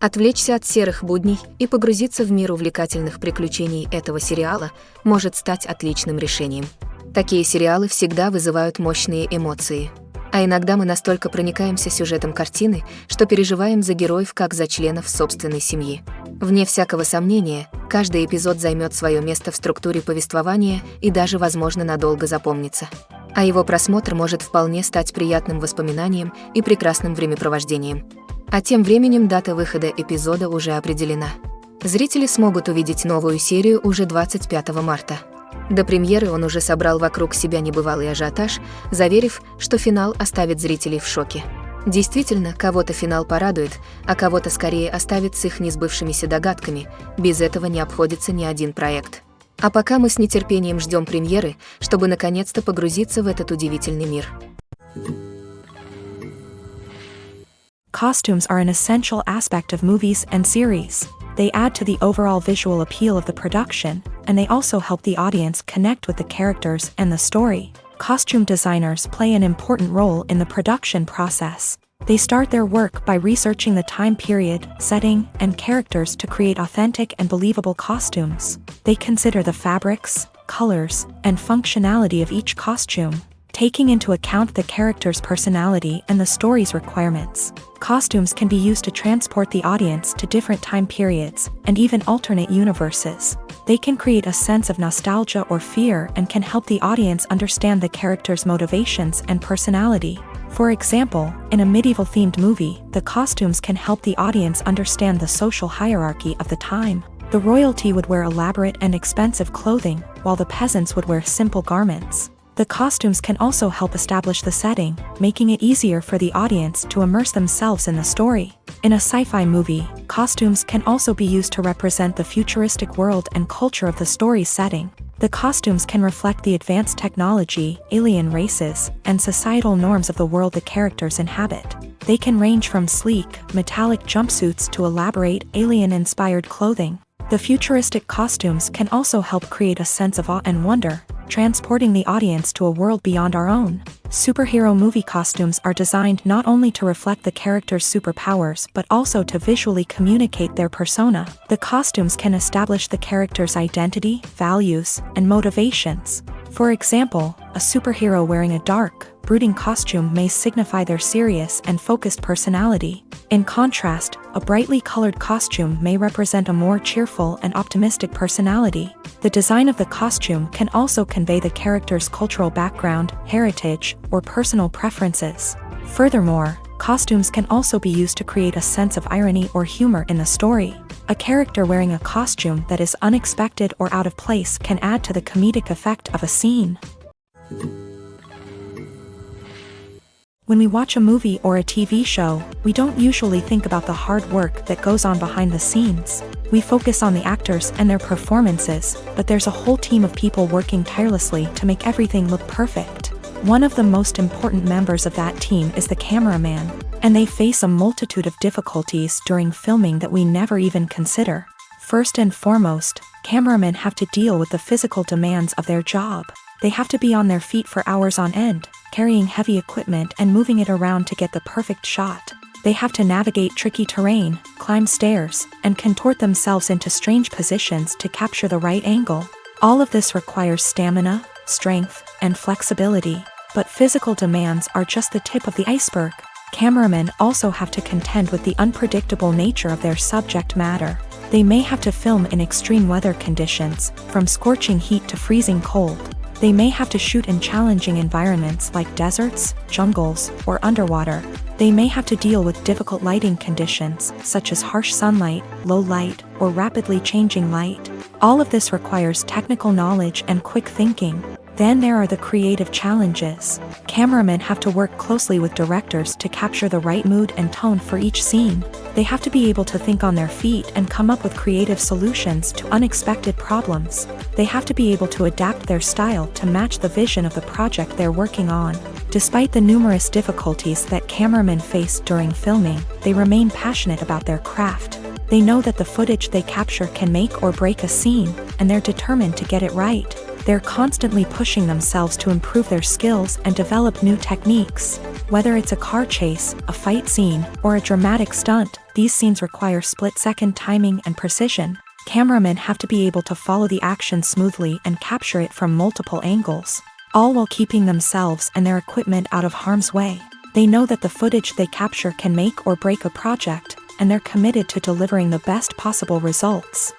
Отвлечься от серых будней и погрузиться в мир увлекательных приключений этого сериала может стать отличным решением. Такие сериалы всегда вызывают мощные эмоции. А иногда мы настолько проникаемся сюжетом картины, что переживаем за героев как за членов собственной семьи. Вне всякого сомнения, каждый эпизод займет свое место в структуре повествования и даже, возможно, надолго запомнится. А его просмотр может вполне стать приятным воспоминанием и прекрасным времяпровождением. А тем временем дата выхода эпизода уже определена. Зрители смогут увидеть новую серию уже 25 марта. До премьеры он уже собрал вокруг себя небывалый ажиотаж, заверив, что финал оставит зрителей в шоке. Действительно, кого-то финал порадует, а кого-то скорее оставит с их несбывшимися догадками. Без этого не обходится ни один проект. А пока мы с нетерпением ждем премьеры, чтобы наконец-то погрузиться в этот удивительный мир. Costumes are an essential aspect of movies and series. They add to the overall visual appeal of the production, and they also help the audience connect with the characters and the story. Costume designers play an important role in the production process. They start their work by researching the time period, setting, and characters to create authentic and believable costumes. They consider the fabrics, colors, and functionality of each costume, taking into account the character's personality and the story's requirements. Costumes can be used to transport the audience to different time periods and even alternate universes. They can create a sense of nostalgia or fear and can help the audience understand the character's motivations and personality. For example, in a medieval-themed movie, the costumes can help the audience understand the social hierarchy of the time. The royalty would wear elaborate and expensive clothing, while the peasants would wear simple garments. The costumes can also help establish the setting, making it easier for the audience to immerse themselves in the story. In a sci-fi movie, costumes can also be used to represent the futuristic world and culture of the story's setting. The costumes can reflect the advanced technology, alien races, and societal norms of the world the characters inhabit. They can range from sleek, metallic jumpsuits to elaborate, alien-inspired clothing. The futuristic costumes can also help create a sense of awe and wonder, transporting the audience to a world beyond our own. Superhero movie costumes are designed not only to reflect the character's superpowers but also to visually communicate their persona. The costumes can establish the character's identity, values, and motivations. For example, a superhero wearing a dark, brooding costume may signify their serious and focused personality. In contrast, a brightly colored costume may represent a more cheerful and optimistic personality. The design of the costume can also convey the character's cultural background, heritage, or personal preferences. Furthermore, costumes can also be used to create a sense of irony or humor in the story. A character wearing a costume that is unexpected or out of place can add to the comedic effect of a scene. When we watch a movie or a TV show, we don't usually think about the hard work that goes on behind the scenes. We focus on the actors and their performances, but there's a whole team of people working tirelessly to make everything look perfect. One of the most important members of that team is the cameraman, and they face a multitude of difficulties during filming that we never even consider. First and foremost, cameramen have to deal with the physical demands of their job. They have to be on their feet for hours on end, carrying heavy equipment and moving it around to get the perfect shot. They have to navigate tricky terrain, climb stairs, and contort themselves into strange positions to capture the right angle. All of this requires stamina, strength, and flexibility. But physical demands are just the tip of the iceberg. Cameramen also have to contend with the unpredictable nature of their subject matter. They may have to film in extreme weather conditions, from scorching heat to freezing cold. They may have to shoot in challenging environments like deserts, jungles, or underwater. They may have to deal with difficult lighting conditions, such as harsh sunlight, low light, or rapidly changing light. All of this requires technical knowledge and quick thinking. Then there are the creative challenges. Cameramen have to work closely with directors to capture the right mood and tone for each scene. They have to be able to think on their feet and come up with creative solutions to unexpected problems. They have to be able to adapt their style to match the vision of the project they're working on. Despite the numerous difficulties that cameramen face during filming, they remain passionate about their craft. They know that the footage they capture can make or break a scene, and they're determined to get it right. They're constantly pushing themselves to improve their skills and develop new techniques. Whether it's a car chase, a fight scene, or a dramatic stunt, these scenes require split-second timing and precision. Cameramen have to be able to follow the action smoothly and capture it from multiple angles, all while keeping themselves and their equipment out of harm's way. They know that the footage they capture can make or break a project, and they're committed to delivering the best possible results.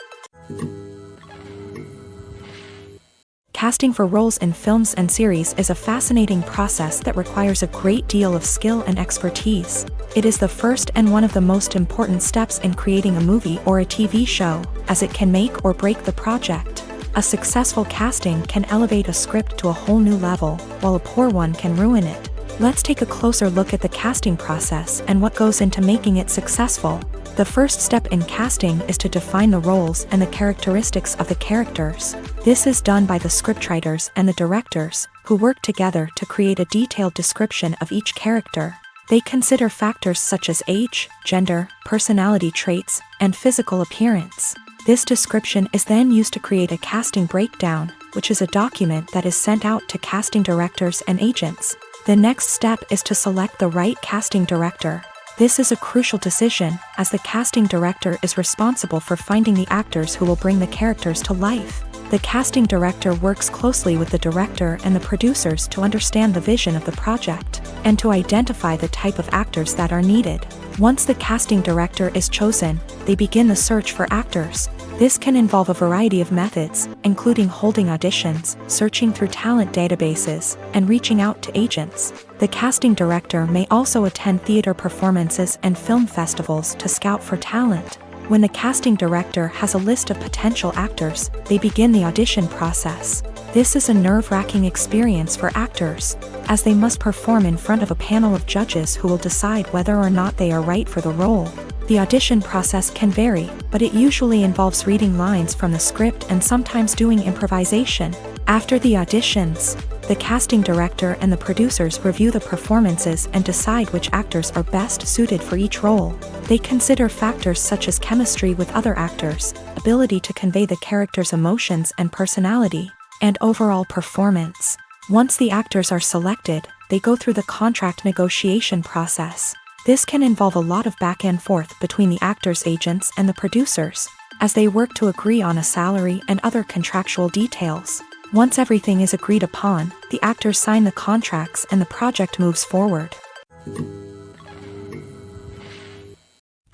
Casting for roles in films and series is a fascinating process that requires a great deal of skill and expertise. It is the first and one of the most important steps in creating a movie or a TV show, as it can make or break the project. A successful casting can elevate a script to a whole new level, while a poor one can ruin it. Let's take a closer look at the casting process and what goes into making it successful. The first step in casting is to define the roles and the characteristics of the characters. This is done by the scriptwriters and the directors, who work together to create a detailed description of each character. They consider factors such as age, gender, personality traits, and physical appearance. This description is then used to create a casting breakdown, which is a document that is sent out to casting directors and agents. The next step is to select the right casting director. This is a crucial decision, as the casting director is responsible for finding the actors who will bring the characters to life. The casting director works closely with the director and the producers to understand the vision of the project, and to identify the type of actors that are needed. Once the casting director is chosen, they begin the search for actors. This can involve a variety of methods, including holding auditions, searching through talent databases, and reaching out to agents. The casting director may also attend theater performances and film festivals to scout for talent. When the casting director has a list of potential actors, they begin the audition process. This is a nerve-wracking experience for actors, as they must perform in front of a panel of judges who will decide whether or not they are right for the role. The audition process can vary, but it usually involves reading lines from the script and sometimes doing improvisation. After the auditions, the casting director and the producers review the performances and decide which actors are best suited for each role. They consider factors such as chemistry with other actors, ability to convey the character's emotions and personality, and overall performance. Once the actors are selected, they go through the contract negotiation process. This can involve a lot of back and forth between the actors' agents and the producers, as they work to agree on a salary and other contractual details. Once everything is agreed upon, the actors sign the contracts and the project moves forward.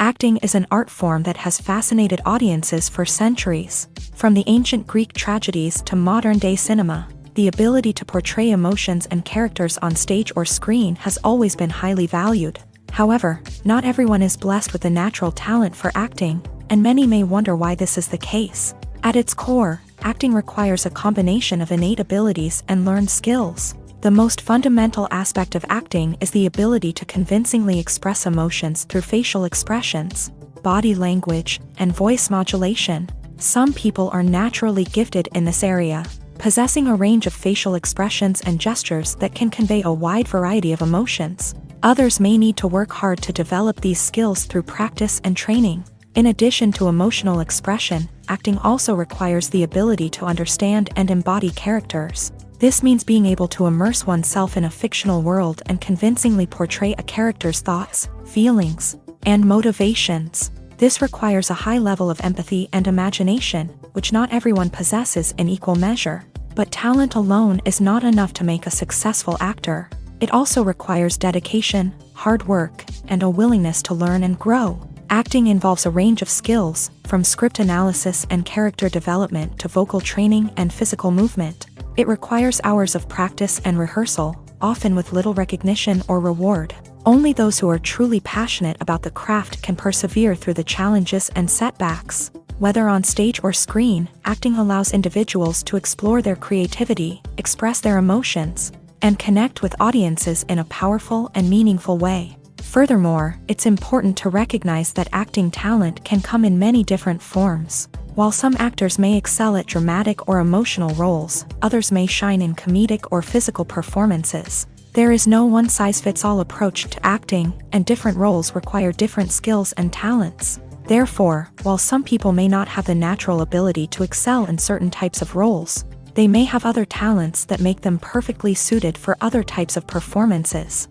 Acting is an art form that has fascinated audiences for centuries. From the ancient Greek tragedies to modern-day cinema, the ability to portray emotions and characters on stage or screen has always been highly valued. However, not everyone is blessed with a natural talent for acting, and many may wonder why this is the case. At its core, acting requires a combination of innate abilities and learned skills. The most fundamental aspect of acting is the ability to convincingly express emotions through facial expressions, body language, and voice modulation. Some people are naturally gifted in this area, possessing a range of facial expressions and gestures that can convey a wide variety of emotions. Others may need to work hard to develop these skills through practice and training. In addition to emotional expression, acting also requires the ability to understand and embody characters. This means being able to immerse oneself in a fictional world and convincingly portray a character's thoughts, feelings, and motivations. This requires a high level of empathy and imagination, which not everyone possesses in equal measure. But talent alone is not enough to make a successful actor. It also requires dedication, hard work, and a willingness to learn and grow. Acting involves a range of skills, from script analysis and character development to vocal training and physical movement. It requires hours of practice and rehearsal, often with little recognition or reward. Only those who are truly passionate about the craft can persevere through the challenges and setbacks. Whether on stage or screen, acting allows individuals to explore their creativity, express their emotions, and connect with audiences in a powerful and meaningful way. Furthermore, it's important to recognize that acting talent can come in many different forms. While some actors may excel at dramatic or emotional roles, others may shine in comedic or physical performances. There is no one-size-fits-all approach to acting, and different roles require different skills and talents. Therefore, while some people may not have the natural ability to excel in certain types of roles, they may have other talents that make them perfectly suited for other types of performances.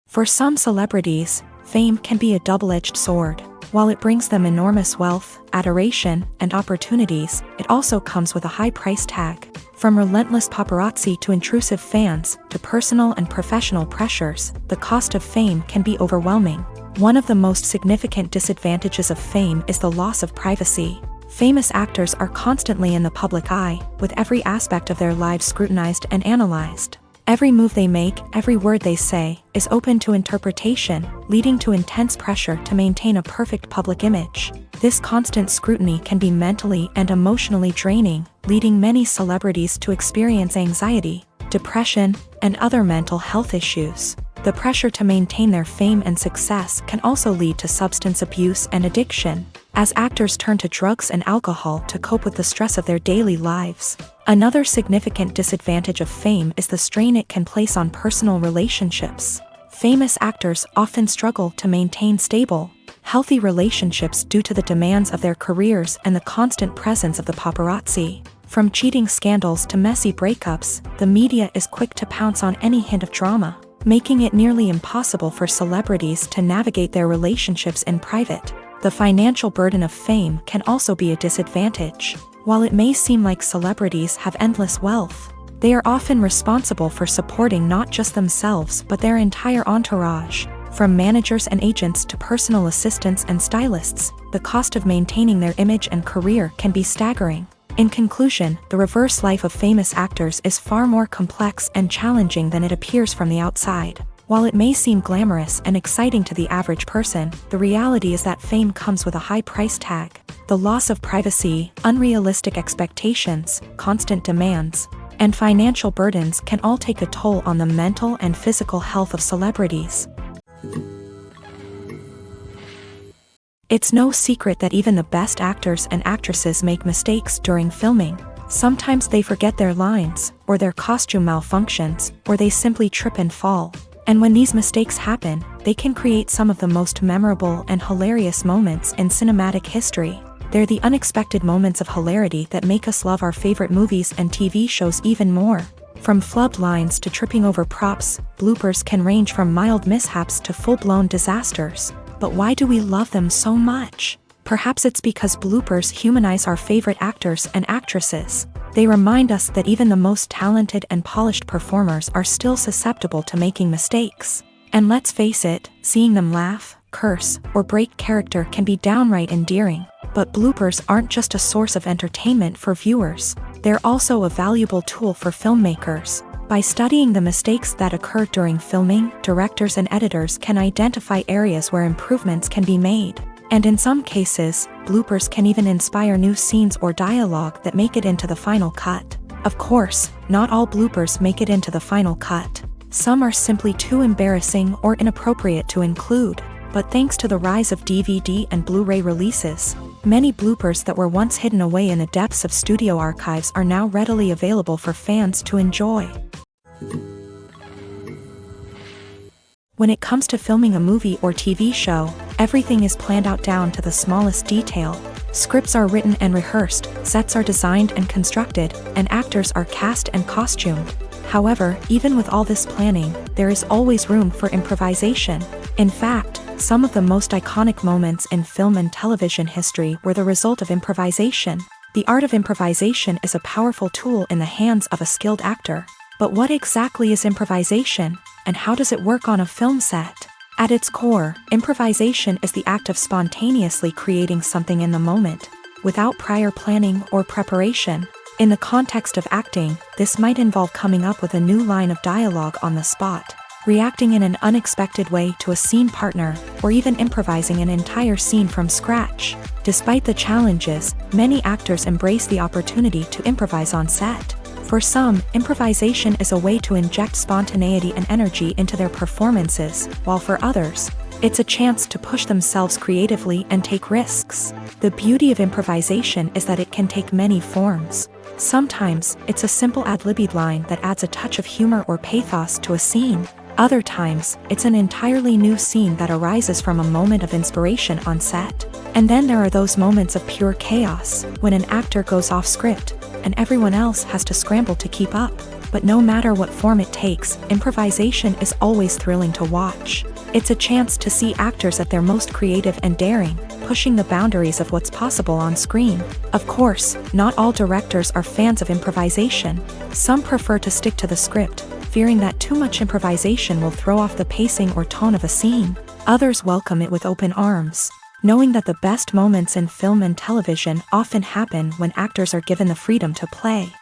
For some celebrities, fame can be a double-edged sword. While it brings them enormous wealth, adoration, and opportunities, it also comes with a high price tag. From relentless paparazzi to intrusive fans, to personal and professional pressures, the cost of fame can be overwhelming. One of the most significant disadvantages of fame is the loss of privacy. Famous actors are constantly in the public eye, with every aspect of their lives scrutinized and analyzed. Every move they make, every word they say, is open to interpretation, leading to intense pressure to maintain a perfect public image. This constant scrutiny can be mentally and emotionally draining, leading many celebrities to experience anxiety, depression, and other mental health issues. The pressure to maintain their fame and success can also lead to substance abuse and addiction, as actors turn to drugs and alcohol to cope with the stress of their daily lives. Another significant disadvantage of fame is the strain it can place on personal relationships. Famous actors often struggle to maintain stable, healthy relationships due to the demands of their careers and the constant presence of the paparazzi. From cheating scandals to messy breakups, the media is quick to pounce on any hint of drama, making it nearly impossible for celebrities to navigate their relationships in private. The financial burden of fame can also be a disadvantage. While it may seem like celebrities have endless wealth, they are often responsible for supporting not just themselves but their entire entourage. From managers and agents to personal assistants and stylists, the cost of maintaining their image and career can be staggering. In conclusion, the reverse life of famous actors is far more complex and challenging than it appears from the outside. While it may seem glamorous and exciting to the average person, the reality is that fame comes with a high price tag. The loss of privacy, unrealistic expectations, constant demands, and financial burdens can all take a toll on the mental and physical health of celebrities. It's no secret that even the best actors and actresses make mistakes during filming. Sometimes they forget their lines, or their costume malfunctions, or they simply trip and fall. And when these mistakes happen, they can create some of the most memorable and hilarious moments in cinematic history. They're the unexpected moments of hilarity that make us love our favorite movies and TV shows even more. From flubbed lines to tripping over props, bloopers can range from mild mishaps to full-blown disasters. But why do we love them so much? Perhaps it's because bloopers humanize our favorite actors and actresses. They remind us that even the most talented and polished performers are still susceptible to making mistakes. And let's face it, seeing them laugh, curse, or break character can be downright endearing. But bloopers aren't just a source of entertainment for viewers. They're also a valuable tool for filmmakers. By studying the mistakes that occur during filming, directors and editors can identify areas where improvements can be made. And in some cases, bloopers can even inspire new scenes or dialogue that make it into the final cut. Of course, not all bloopers make it into the final cut. Some are simply too embarrassing or inappropriate to include. But thanks to the rise of DVD and Blu-ray releases, many bloopers that were once hidden away in the depths of studio archives are now readily available for fans to enjoy. When it comes to filming a movie or TV show, everything is planned out down to the smallest detail. Scripts are written and rehearsed, sets are designed and constructed, and actors are cast and costumed. However, even with all this planning, there is always room for improvisation. In fact, some of the most iconic moments in film and television history were the result of improvisation. The art of improvisation is a powerful tool in the hands of a skilled actor. But what exactly is improvisation, and how does it work on a film set? At its core, improvisation is the act of spontaneously creating something in the moment, without prior planning or preparation. In the context of acting, this might involve coming up with a new line of dialogue on the spot, reacting in an unexpected way to a scene partner, or even improvising an entire scene from scratch. Despite the challenges, many actors embrace the opportunity to improvise on set. For some, improvisation is a way to inject spontaneity and energy into their performances, while for others, it's a chance to push themselves creatively and take risks. The beauty of improvisation is that it can take many forms. Sometimes, it's a simple ad-libbed line that adds a touch of humor or pathos to a scene. Other times, it's an entirely new scene that arises from a moment of inspiration on set. And then there are those moments of pure chaos, when an actor goes off script, and everyone else has to scramble to keep up. But no matter what form it takes, improvisation is always thrilling to watch. It's a chance to see actors at their most creative and daring, pushing the boundaries of what's possible on screen. Of course, not all directors are fans of improvisation. Some prefer to stick to the script, fearing that too much improvisation will throw off the pacing or tone of a scene. Others welcome it with open arms, knowing that the best moments in film and television often happen when actors are given the freedom to play.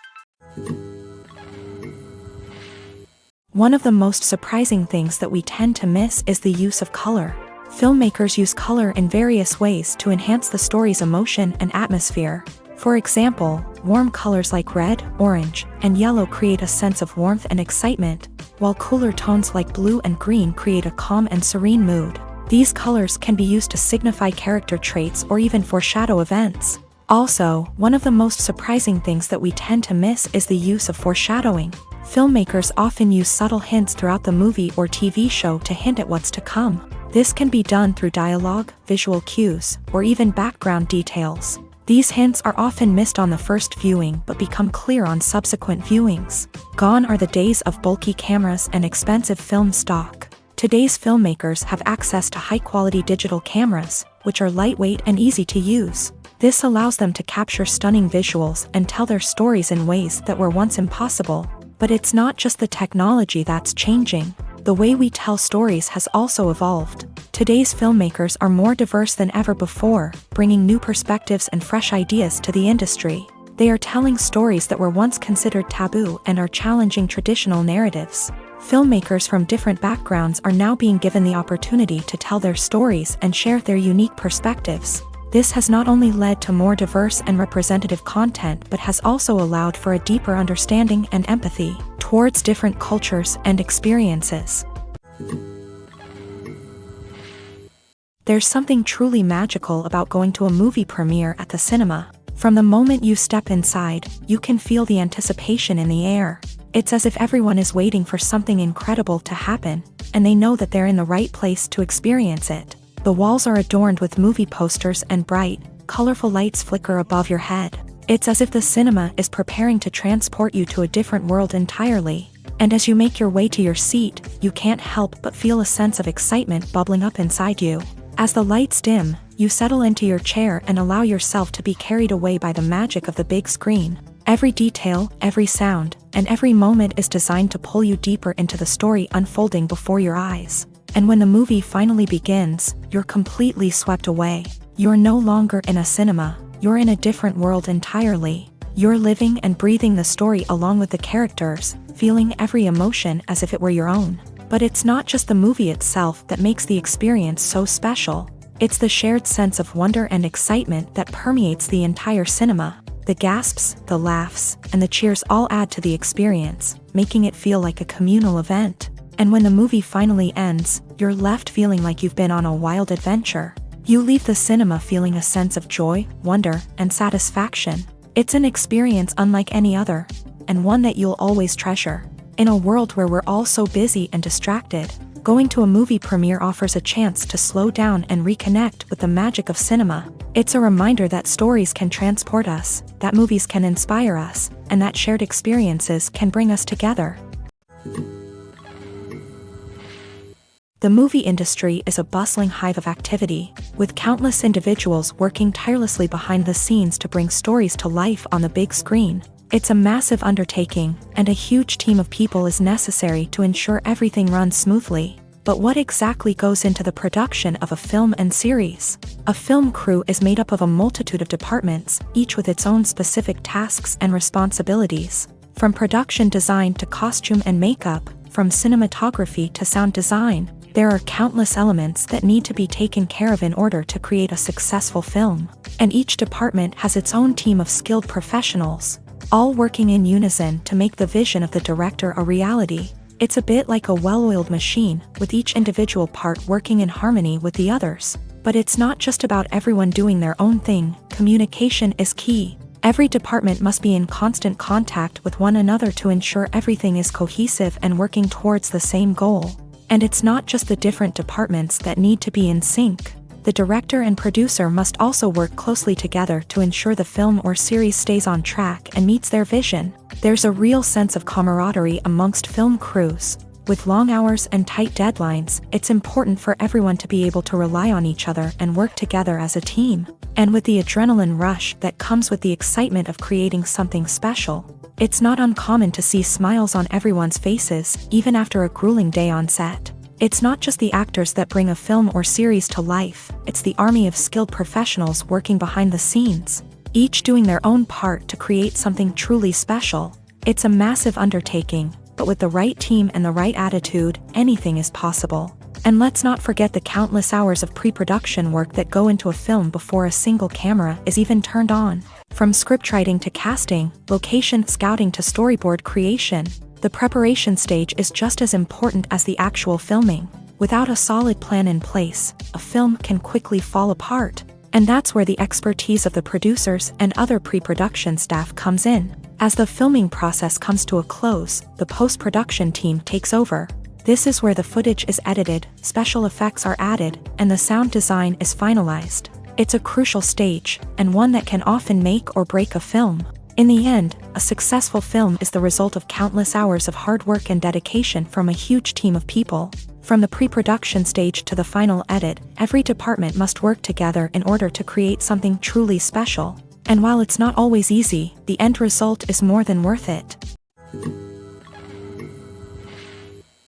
One of the most surprising things that we tend to miss is the use of color. Filmmakers use color in various ways to enhance the story's emotion and atmosphere. For example, warm colors like red, orange, and yellow create a sense of warmth and excitement, while cooler tones like blue and green create a calm and serene mood. These colors can be used to signify character traits or even foreshadow events. Also, one of the most surprising things that we tend to miss is the use of foreshadowing. Filmmakers often use subtle hints throughout the movie or TV show to hint at what's to come. This can be done through dialogue, visual cues, or even background details. These hints are often missed on the first viewing but become clear on subsequent viewings. Gone are the days of bulky cameras and expensive film stock. Today's filmmakers have access to high-quality digital cameras, which are lightweight and easy to use. This allows them to capture stunning visuals and tell their stories in ways that were once impossible. But it's not just the technology that's changing. The way we tell stories has also evolved. Today's filmmakers are more diverse than ever before, bringing new perspectives and fresh ideas to the industry. They are telling stories that were once considered taboo and are challenging traditional narratives. Filmmakers from different backgrounds are now being given the opportunity to tell their stories and share their unique perspectives. This has not only led to more diverse and representative content but has also allowed for a deeper understanding and empathy towards different cultures and experiences. There's something truly magical about going to a movie premiere at the cinema. From the moment you step inside, you can feel the anticipation in the air. It's as if everyone is waiting for something incredible to happen, and they know that they're in the right place to experience it. The walls are adorned with movie posters and bright, colorful lights flicker above your head. It's as if the cinema is preparing to transport you to a different world entirely. And as you make your way to your seat, you can't help but feel a sense of excitement bubbling up inside you. As the lights dim, you settle into your chair and allow yourself to be carried away by the magic of the big screen. Every detail, every sound, and every moment is designed to pull you deeper into the story unfolding before your eyes. And when the movie finally begins, you're completely swept away. You're no longer in a cinema, you're in a different world entirely. You're living and breathing the story along with the characters, feeling every emotion as if it were your own. But it's not just the movie itself that makes the experience so special. It's the shared sense of wonder and excitement that permeates the entire cinema. The gasps, the laughs, and the cheers all add to the experience, making it feel like a communal event. And when the movie finally ends, you're left feeling like you've been on a wild adventure. You leave the cinema feeling a sense of joy, wonder, and satisfaction. It's an experience unlike any other, and one that you'll always treasure. In a world where we're all so busy and distracted, going to a movie premiere offers a chance to slow down and reconnect with the magic of cinema. It's a reminder that stories can transport us, that movies can inspire us, and that shared experiences can bring us together. The movie industry is a bustling hive of activity, with countless individuals working tirelessly behind the scenes to bring stories to life on the big screen. It's a massive undertaking, and a huge team of people is necessary to ensure everything runs smoothly. But what exactly goes into the production of a film and series? A film crew is made up of a multitude of departments, each with its own specific tasks and responsibilities. From production design to costume and makeup, from cinematography to sound design, there are countless elements that need to be taken care of in order to create a successful film. And each department has its own team of skilled professionals, all working in unison to make the vision of the director a reality. It's a bit like a well-oiled machine, with each individual part working in harmony with the others. But it's not just about everyone doing their own thing. Communication is key. Every department must be in constant contact with one another to ensure everything is cohesive and working towards the same goal. And it's not just the different departments that need to be in sync. The director and producer must also work closely together to ensure the film or series stays on track and meets their vision. There's a real sense of camaraderie amongst film crews. With long hours and tight deadlines, it's important for everyone to be able to rely on each other and work together as a team. And with the adrenaline rush that comes with the excitement of creating something special, it's not uncommon to see smiles on everyone's faces, even after a grueling day on set. It's not just the actors that bring a film or series to life, it's the army of skilled professionals working behind the scenes, each doing their own part to create something truly special. It's a massive undertaking, but with the right team and the right attitude, anything is possible. And let's not forget the countless hours of pre-production work that go into a film before a single camera is even turned on. From scriptwriting to casting, location scouting to storyboard creation, the preparation stage is just as important as the actual filming. Without a solid plan in place, a film can quickly fall apart. And that's where the expertise of the producers and other pre-production staff comes in. As the filming process comes to a close, the post-production team takes over. This is where the footage is edited, special effects are added, and the sound design is finalized. It's a crucial stage, and one that can often make or break a film. In the end, a successful film is the result of countless hours of hard work and dedication from a huge team of people. From the pre-production stage to the final edit, every department must work together in order to create something truly special. And while it's not always easy, the end result is more than worth it.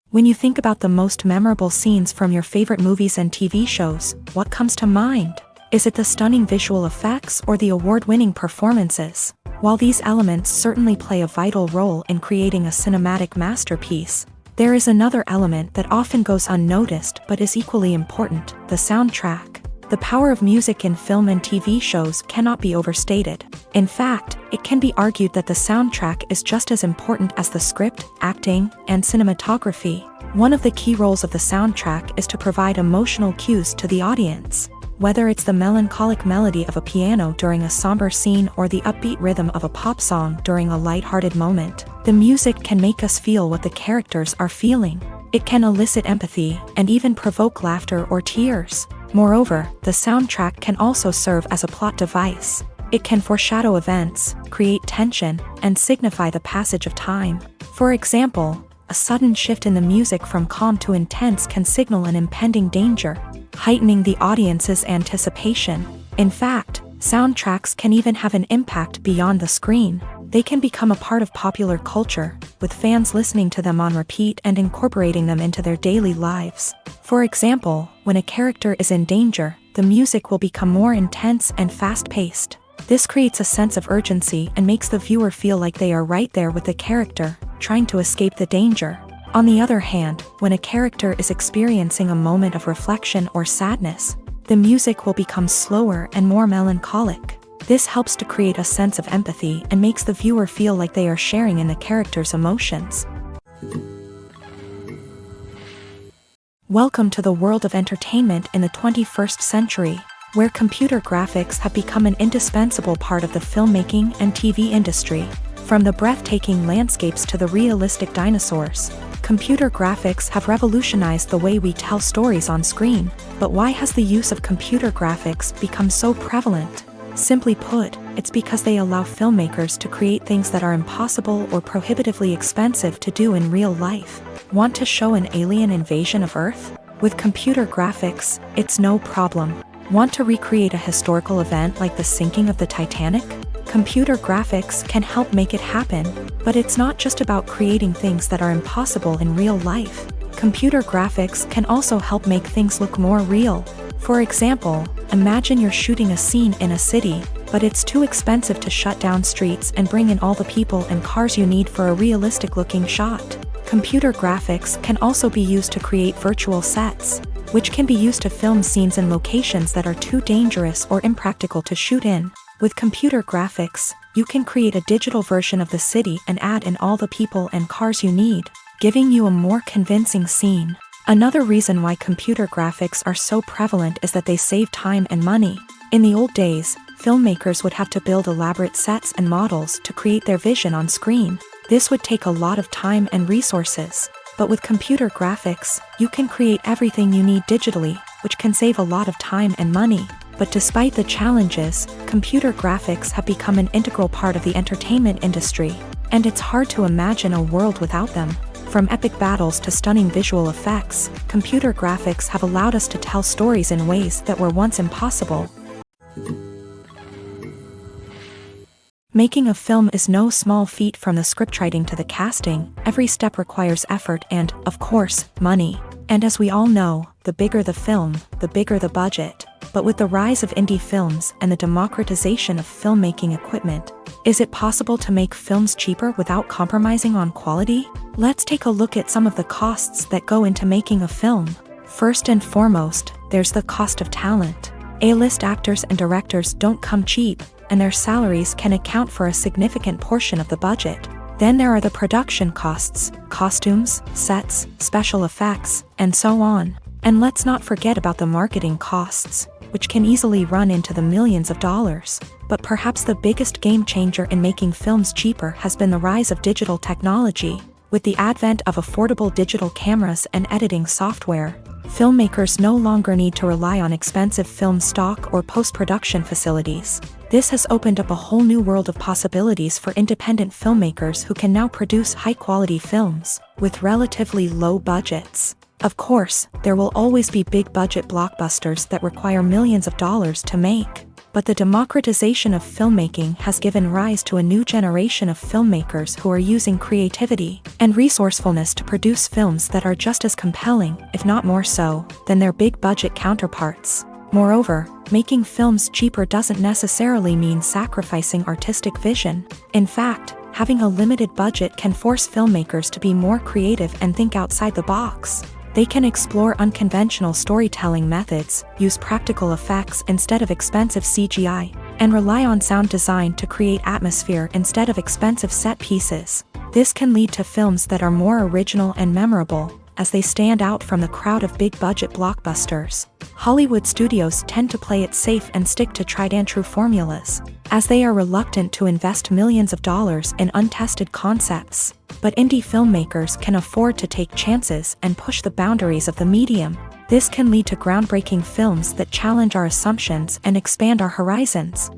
When you think about the most memorable scenes from your favorite movies and TV shows, what comes to mind? Is it the stunning visual effects or the award-winning performances? While these elements certainly play a vital role in creating a cinematic masterpiece, there is another element that often goes unnoticed but is equally important: the soundtrack. The power of music in film and TV shows cannot be overstated. In fact, it can be argued that the soundtrack is just as important as the script, acting, and cinematography. One of the key roles of the soundtrack is to provide emotional cues to the audience. Whether it's the melancholic melody of a piano during a somber scene or the upbeat rhythm of a pop song during a light-hearted moment, the music can make us feel what the characters are feeling. It can elicit empathy and even provoke laughter or tears. Moreover, the soundtrack can also serve as a plot device. It can foreshadow events, create tension, and signify the passage of time. For example, a sudden shift in the music from calm to intense can signal an impending danger, heightening the audience's anticipation. In fact, soundtracks can even have an impact beyond the screen. They can become a part of popular culture, with fans listening to them on repeat and incorporating them into their daily lives. For example, when a character is in danger, the music will become more intense and fast-paced. This creates a sense of urgency and makes the viewer feel like they are right there with the character, trying to escape the danger. On the other hand, when a character is experiencing a moment of reflection or sadness, the music will become slower and more melancholic. This helps to create a sense of empathy and makes the viewer feel like they are sharing in the character's emotions. Welcome to the world of entertainment in the 21st century, where computer graphics have become an indispensable part of the filmmaking and TV industry. From the breathtaking landscapes to the realistic dinosaurs, computer graphics have revolutionized the way we tell stories on screen. But why has the use of computer graphics become so prevalent? Simply put, it's because they allow filmmakers to create things that are impossible or prohibitively expensive to do in real life. Want to show an alien invasion of Earth? With computer graphics, it's no problem. Want to recreate a historical event like the sinking of the Titanic? Computer graphics can help make it happen. But it's not just about creating things that are impossible in real life. Computer graphics can also help make things look more real. For example, imagine you're shooting a scene in a city, but it's too expensive to shut down streets and bring in all the people and cars you need for a realistic-looking shot. Computer graphics can also be used to create virtual sets, which can be used to film scenes in locations that are too dangerous or impractical to shoot in. With computer graphics, you can create a digital version of the city and add in all the people and cars you need, giving you a more convincing scene. Another reason why computer graphics are so prevalent is that they save time and money. In the old days, filmmakers would have to build elaborate sets and models to create their vision on screen. This would take a lot of time and resources. But with computer graphics, you can create everything you need digitally, which can save a lot of time and money. But despite the challenges, computer graphics have become an integral part of the entertainment industry, and it's hard to imagine a world without them. From epic battles to stunning visual effects, computer graphics have allowed us to tell stories in ways that were once impossible. Making a film is no small feat. From the scriptwriting to the casting, every step requires effort and, of course, money. And as we all know, the bigger the film, the bigger the budget. But with the rise of indie films and the democratization of filmmaking equipment, is it possible to make films cheaper without compromising on quality? Let's take a look at some of the costs that go into making a film. First and foremost, there's the cost of talent. A-list actors and directors don't come cheap, and their salaries can account for a significant portion of the budget. Then there are the production costs, costumes, sets, special effects, and so on. And let's not forget about the marketing costs, which can easily run into the millions of dollars. But perhaps the biggest game changer in making films cheaper has been the rise of digital technology. With the advent of affordable digital cameras and editing software, filmmakers no longer need to rely on expensive film stock or post-production facilities. This has opened up a whole new world of possibilities for independent filmmakers who can now produce high-quality films with relatively low budgets. Of course, there will always be big-budget blockbusters that require millions of dollars to make. But the democratization of filmmaking has given rise to a new generation of filmmakers who are using creativity and resourcefulness to produce films that are just as compelling, if not more so, than their big-budget counterparts. Moreover, making films cheaper doesn't necessarily mean sacrificing artistic vision. In fact, having a limited budget can force filmmakers to be more creative and think outside the box. They can explore unconventional storytelling methods, use practical effects instead of expensive CGI, and rely on sound design to create atmosphere instead of expensive set pieces. This can lead to films that are more original and memorable, as they stand out from the crowd of big-budget blockbusters. Hollywood studios tend to play it safe and stick to tried-and-true formulas, as they are reluctant to invest millions of dollars in untested concepts. But indie filmmakers can afford to take chances and push the boundaries of the medium. This can lead to groundbreaking films that challenge our assumptions and expand our horizons.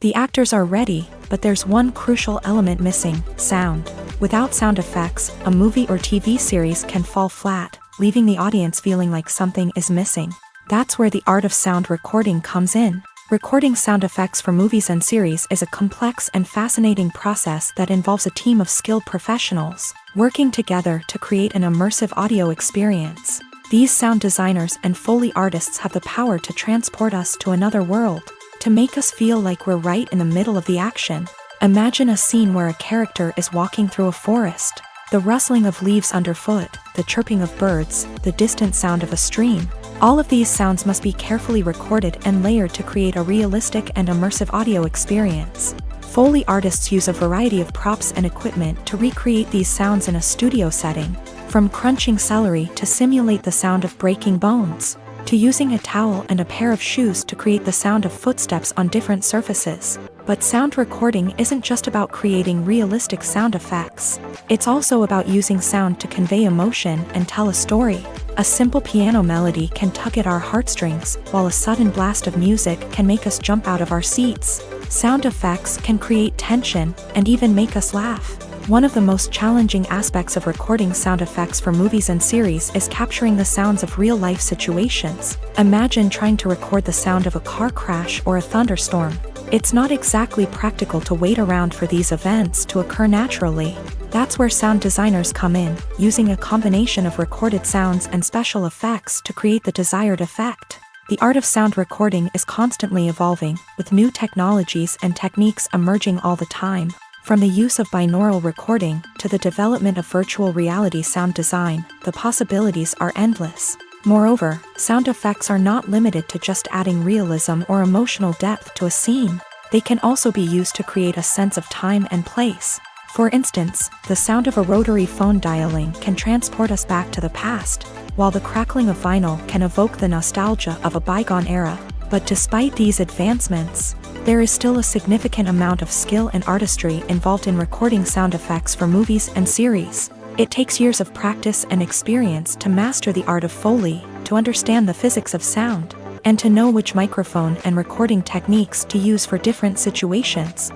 The actors are ready, but there's one crucial element missing: sound. Without sound effects, a movie or TV series can fall flat, leaving the audience feeling like something is missing. That's where the art of sound recording comes in. Recording sound effects for movies and series is a complex and fascinating process that involves a team of skilled professionals working together to create an immersive audio experience. These sound designers and Foley artists have the power to transport us to another world, to make us feel like we're right in the middle of the action. Imagine a scene where a character is walking through a forest. The rustling of leaves underfoot, the chirping of birds, the distant sound of a stream. All of these sounds must be carefully recorded and layered to create a realistic and immersive audio experience. Foley artists use a variety of props and equipment to recreate these sounds in a studio setting, from crunching celery to simulate the sound of breaking bones, to using a towel and a pair of shoes to create the sound of footsteps on different surfaces. But sound recording isn't just about creating realistic sound effects. It's also about using sound to convey emotion and tell a story. A simple piano melody can tug at our heartstrings, while a sudden blast of music can make us jump out of our seats. Sound effects can create tension and even make us laugh. One of the most challenging aspects of recording sound effects for movies and series is capturing the sounds of real-life situations. Imagine trying to record the sound of a car crash or a thunderstorm. It's not exactly practical to wait around for these events to occur naturally. That's where sound designers come in, using a combination of recorded sounds and special effects to create the desired effect. The art of sound recording is constantly evolving, with new technologies and techniques emerging all the time. From the use of binaural recording to the development of virtual reality sound design, the possibilities are endless. Moreover, sound effects are not limited to just adding realism or emotional depth to a scene. They can also be used to create a sense of time and place. For instance, the sound of a rotary phone dialing can transport us back to the past, while the crackling of vinyl can evoke the nostalgia of a bygone era. But despite these advancements, there is still a significant amount of skill and artistry involved in recording sound effects for movies and series. It takes years of practice and experience to master the art of Foley, to understand the physics of sound, and to know which microphone and recording techniques to use for different situations.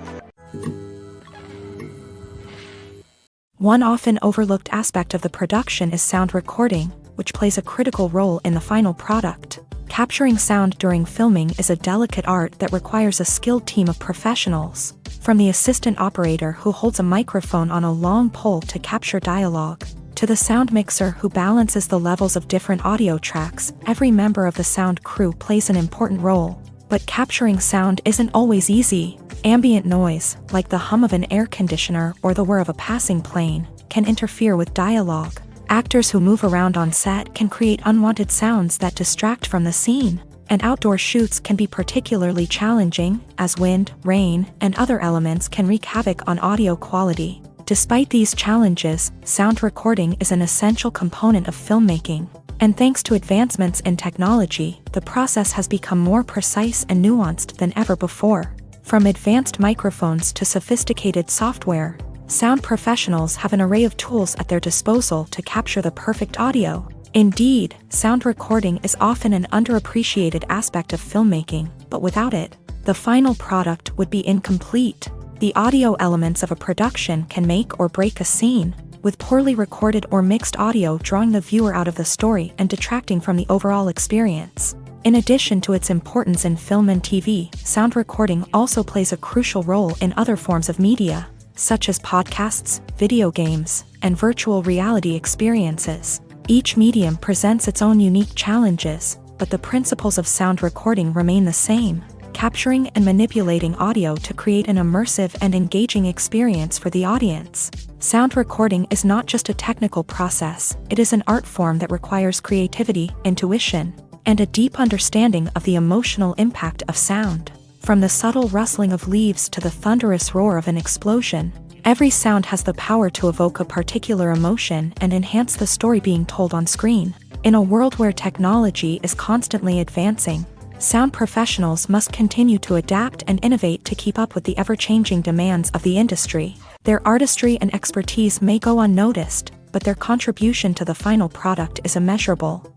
One often overlooked aspect of the production is sound recording, which plays a critical role in the final product. Capturing sound during filming is a delicate art that requires a skilled team of professionals, from the assistant operator who holds a microphone on a long pole to capture dialogue, to the sound mixer who balances the levels of different audio tracks. Every member of the sound crew plays an important role. But capturing sound isn't always easy. Ambient noise, like the hum of an air conditioner or the whir of a passing plane, can interfere with dialogue. Actors who move around on set can create unwanted sounds that distract from the scene, and outdoor shoots can be particularly challenging, as wind, rain, and other elements can wreak havoc on audio quality. Despite these challenges, sound recording is an essential component of filmmaking, and thanks to advancements in technology, the process has become more precise and nuanced than ever before. From advanced microphones to sophisticated software, sound professionals have an array of tools at their disposal to capture the perfect audio. Indeed, sound recording is often an underappreciated aspect of filmmaking, but without it, the final product would be incomplete. The audio elements of a production can make or break a scene, with poorly recorded or mixed audio drawing the viewer out of the story and detracting from the overall experience. In addition to its importance in film and TV, sound recording also plays a crucial role in other forms of media, such as podcasts, video games, and virtual reality experiences. Each medium presents its own unique challenges, but the principles of sound recording remain the same: capturing and manipulating audio to create an immersive and engaging experience for the audience. Sound recording is not just a technical process, it is an art form that requires creativity, intuition, and a deep understanding of the emotional impact of sound. From the subtle rustling of leaves to the thunderous roar of an explosion, every sound has the power to evoke a particular emotion and enhance the story being told on screen. In a world where technology is constantly advancing, sound professionals must continue to adapt and innovate to keep up with the ever-changing demands of the industry. Their artistry and expertise may go unnoticed, but their contribution to the final product is immeasurable.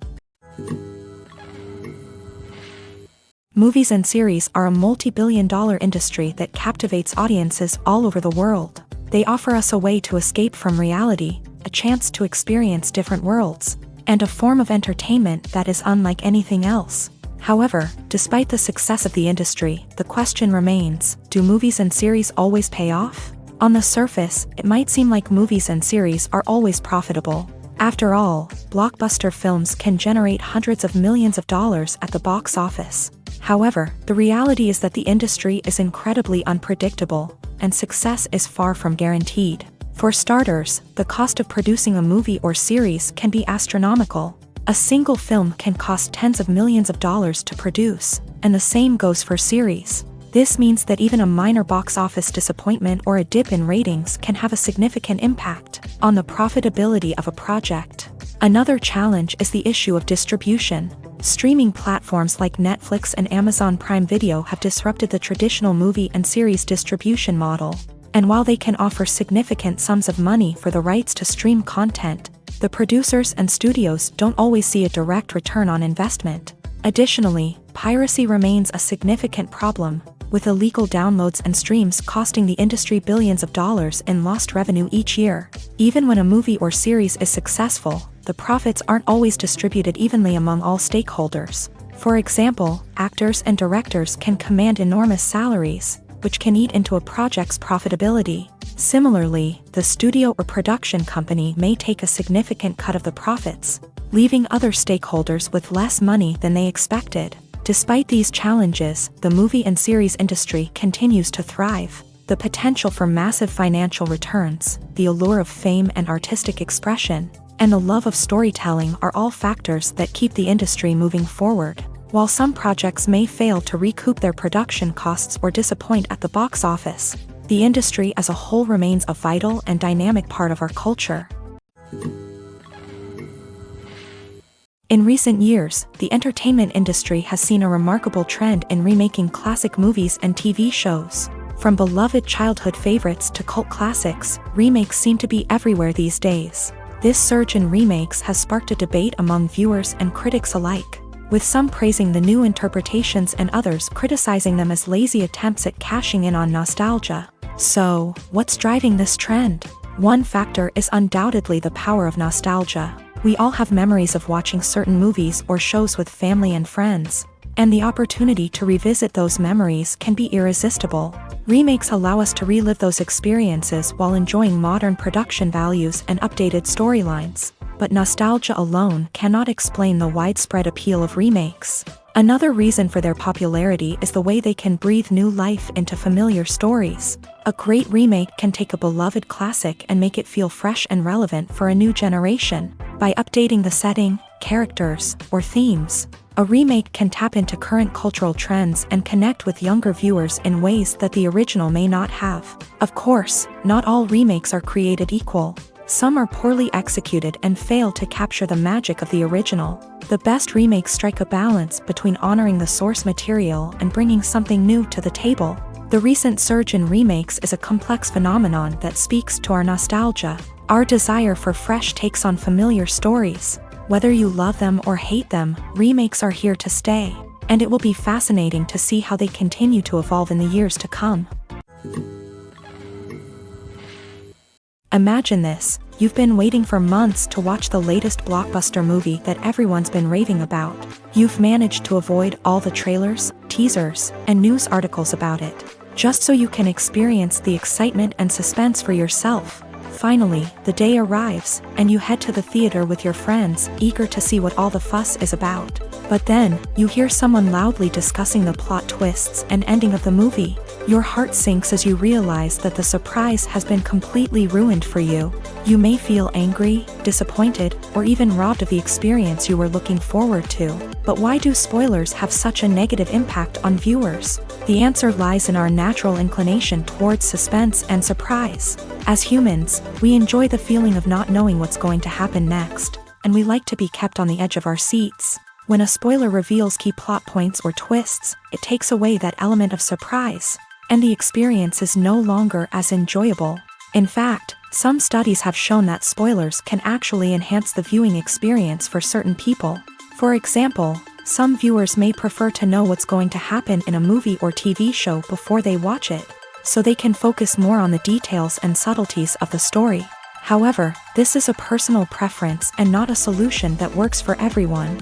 Movies and series are a multi-billion-dollar industry that captivates audiences all over the world. They offer us a way to escape from reality, a chance to experience different worlds, and a form of entertainment that is unlike anything else. However, despite the success of the industry, the question remains: do movies and series always pay off? On the surface, it might seem like movies and series are always profitable. After all, blockbuster films can generate hundreds of millions of dollars at the box office. However, the reality is that the industry is incredibly unpredictable, and success is far from guaranteed. For starters, the cost of producing a movie or series can be astronomical. A single film can cost tens of millions of dollars to produce, and the same goes for series. This means that even a minor box office disappointment or a dip in ratings can have a significant impact on the profitability of a project. Another challenge is the issue of distribution. Streaming platforms like Netflix and Amazon Prime Video have disrupted the traditional movie and series distribution model. And while they can offer significant sums of money for the rights to stream content, the producers and studios don't always see a direct return on investment. Additionally, piracy remains a significant problem, with illegal downloads and streams costing the industry billions of dollars in lost revenue each year. Even when a movie or series is successful, the profits aren't always distributed evenly among all stakeholders. For example, actors and directors can command enormous salaries, which can eat into a project's profitability. Similarly, the studio or production company may take a significant cut of the profits, leaving other stakeholders with less money than they expected. Despite these challenges, the movie and series industry continues to thrive. The potential for massive financial returns, the allure of fame and artistic expression, and the love of storytelling are all factors that keep the industry moving forward. While some projects may fail to recoup their production costs or disappoint at the box office, the industry as a whole remains a vital and dynamic part of our culture. In recent years, the entertainment industry has seen a remarkable trend in remaking classic movies and TV shows. From beloved childhood favorites to cult classics, remakes seem to be everywhere these days. This surge in remakes has sparked a debate among viewers and critics alike, with some praising the new interpretations and others criticizing them as lazy attempts at cashing in on nostalgia. So, what's driving this trend? One factor is undoubtedly the power of nostalgia. We all have memories of watching certain movies or shows with family and friends, and the opportunity to revisit those memories can be irresistible. Remakes allow us to relive those experiences while enjoying modern production values and updated storylines. But nostalgia alone cannot explain the widespread appeal of remakes. Another reason for their popularity is the way they can breathe new life into familiar stories. A great remake can take a beloved classic and make it feel fresh and relevant for a new generation. By updating the setting, characters, or themes, a remake can tap into current cultural trends and connect with younger viewers in ways that the original may not have. Of course, not all remakes are created equal. Some are poorly executed and fail to capture the magic of the original. The best remakes strike a balance between honoring the source material and bringing something new to the table. The recent surge in remakes is a complex phenomenon that speaks to our nostalgia, our desire for fresh takes on familiar stories. Whether you love them or hate them, remakes are here to stay, and it will be fascinating to see how they continue to evolve in the years to come. Imagine this: you've been waiting for months to watch the latest blockbuster movie that everyone's been raving about. You've managed to avoid all the trailers, teasers, and news articles about it, just so you can experience the excitement and suspense for yourself. Finally, the day arrives, and you head to the theater with your friends, eager to see what all the fuss is about. But then, you hear someone loudly discussing the plot twists and ending of the movie. Your heart sinks as you realize that the surprise has been completely ruined for you. You may feel angry, disappointed, or even robbed of the experience you were looking forward to. But why do spoilers have such a negative impact on viewers? The answer lies in our natural inclination towards suspense and surprise. As humans, we enjoy the feeling of not knowing what's going to happen next, and we like to be kept on the edge of our seats. When a spoiler reveals key plot points or twists, it takes away that element of surprise, and the experience is no longer as enjoyable. In fact, some studies have shown that spoilers can actually enhance the viewing experience for certain people. For example, some viewers may prefer to know what's going to happen in a movie or TV show before they watch it, so they can focus more on the details and subtleties of the story. However, this is a personal preference and not a solution that works for everyone.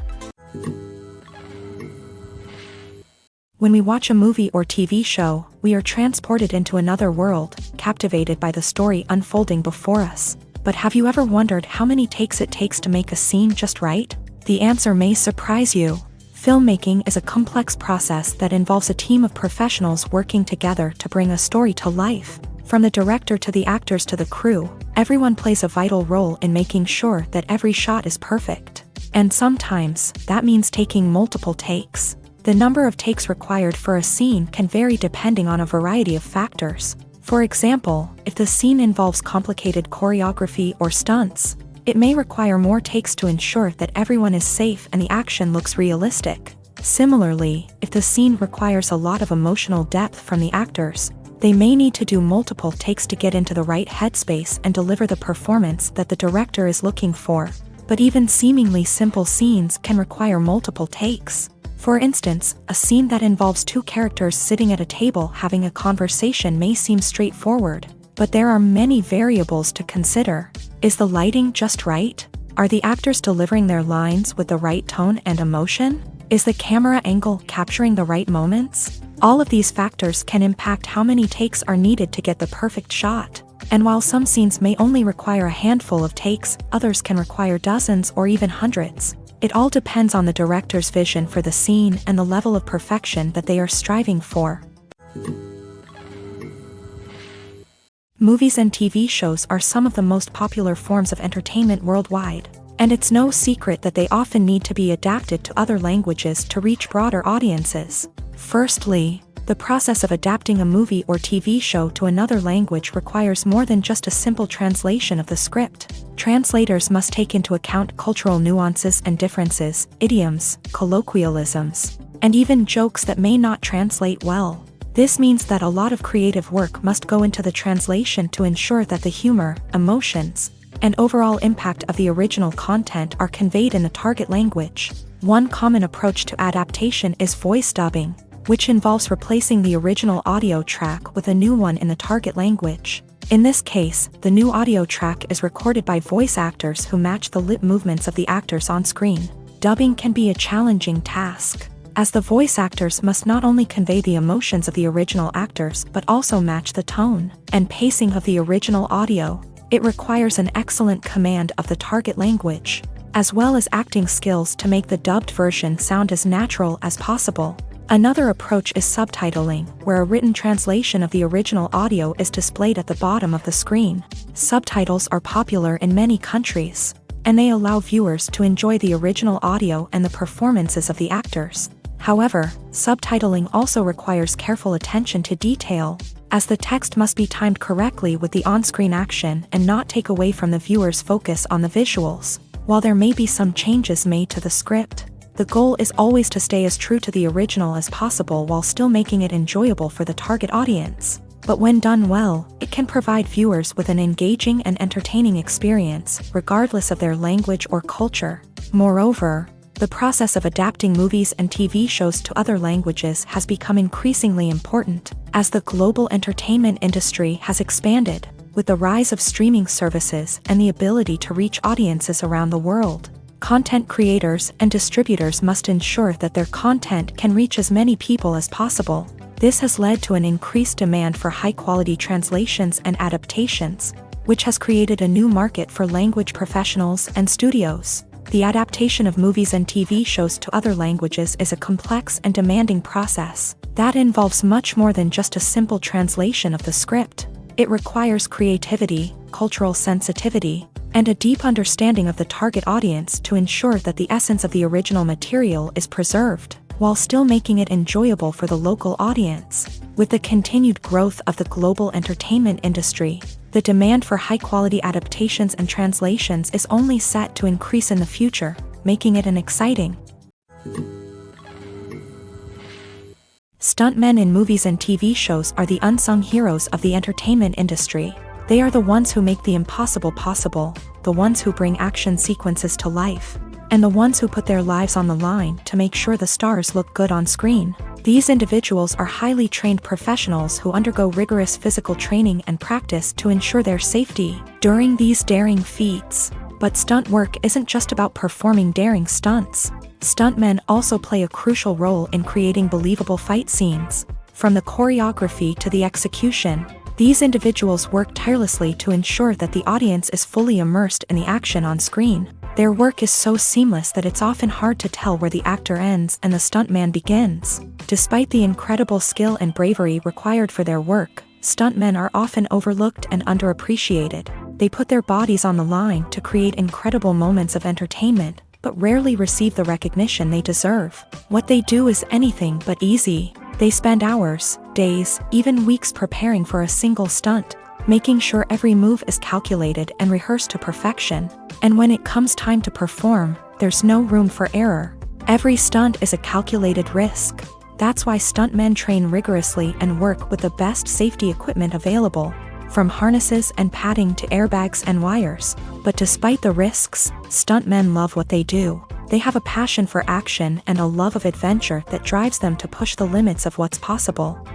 When we watch a movie or TV show, we are transported into another world, captivated by the story unfolding before us. But have you ever wondered how many takes it takes to make a scene just right? The answer may surprise you. Filmmaking is a complex process that involves a team of professionals working together to bring a story to life. From the director to the actors to the crew, everyone plays a vital role in making sure that every shot is perfect. And sometimes, that means taking multiple takes. The number of takes required for a scene can vary depending on a variety of factors. For example, if the scene involves complicated choreography or stunts, it may require more takes to ensure that everyone is safe and the action looks realistic. Similarly, if the scene requires a lot of emotional depth from the actors, they may need to do multiple takes to get into the right headspace and deliver the performance that the director is looking for. But even seemingly simple scenes can require multiple takes. For instance, a scene that involves two characters sitting at a table having a conversation may seem straightforward, but there are many variables to consider. Is the lighting just right? Are the actors delivering their lines with the right tone and emotion? Is the camera angle capturing the right moments? All of these factors can impact how many takes are needed to get the perfect shot. And while some scenes may only require a handful of takes, others can require dozens or even hundreds. It all depends on the director's vision for the scene and the level of perfection that they are striving for. Movies and TV shows are some of the most popular forms of entertainment worldwide, and it's no secret that they often need to be adapted to other languages to reach broader audiences. Firstly, The process of adapting a movie or TV show to another language requires more than just a simple translation of the script. Translators must take into account cultural nuances and differences, idioms, colloquialisms, and even jokes that may not translate well. This means that a lot of creative work must go into the translation to ensure that the humor, emotions, and overall impact of the original content are conveyed in the target language. One common approach to adaptation is voice dubbing, which involves replacing the original audio track with a new one in the target language. In this case, the new audio track is recorded by voice actors who match the lip movements of the actors on screen. Dubbing can be a challenging task, as the voice actors must not only convey the emotions of the original actors but also match the tone and pacing of the original audio. It requires an excellent command of the target language, as well as acting skills to make the dubbed version sound as natural as possible. Another approach is subtitling, where a written translation of the original audio is displayed at the bottom of the screen. Subtitles are popular in many countries, and they allow viewers to enjoy the original audio and the performances of the actors. However, subtitling also requires careful attention to detail, as the text must be timed correctly with the on-screen action and not take away from the viewer's focus on the visuals. While there may be some changes made to the script, the goal is always to stay as true to the original as possible while still making it enjoyable for the target audience. But when done well, it can provide viewers with an engaging and entertaining experience, regardless of their language or culture. Moreover, the process of adapting movies and TV shows to other languages has become increasingly important, as the global entertainment industry has expanded, with the rise of streaming services and the ability to reach audiences around the world. Content creators and distributors must ensure that their content can reach as many people as possible. This has led to an increased demand for high-quality translations and adaptations, which has created a new market for language professionals and studios. The adaptation of movies and TV shows to other languages is a complex and demanding process that involves much more than just a simple translation of the script. It requires creativity, cultural sensitivity, and a deep understanding of the target audience to ensure that the essence of the original material is preserved, while still making it enjoyable for the local audience. With the continued growth of the global entertainment industry, the demand for high-quality adaptations and translations is only set to increase in the future, making it an exciting. Stuntmen in movies and TV shows are the unsung heroes of the entertainment industry. They are the ones who make the impossible possible, the ones who bring action sequences to life, and the ones who put their lives on the line to make sure the stars look good on screen. These individuals are highly trained professionals who undergo rigorous physical training and practice to ensure their safety during these daring feats. But stunt work isn't just about performing daring stunts. Stuntmen also play a crucial role in creating believable fight scenes. From the choreography to the execution, these individuals work tirelessly to ensure that the audience is fully immersed in the action on screen. Their work is so seamless that it's often hard to tell where the actor ends and the stuntman begins. Despite the incredible skill and bravery required for their work, stuntmen are often overlooked and underappreciated. They put their bodies on the line to create incredible moments of entertainment, but rarely receive the recognition they deserve. What they do is anything but easy. They spend hours, days, even weeks preparing for a single stunt, making sure every move is calculated and rehearsed to perfection. And when it comes time to perform, there's no room for error. Every stunt is a calculated risk. That's why stuntmen train rigorously and work with the best safety equipment available, from harnesses and padding to airbags and wires. But despite the risks, stuntmen love what they do. They have a passion for action and a love of adventure that drives them to push the limits of what's possible.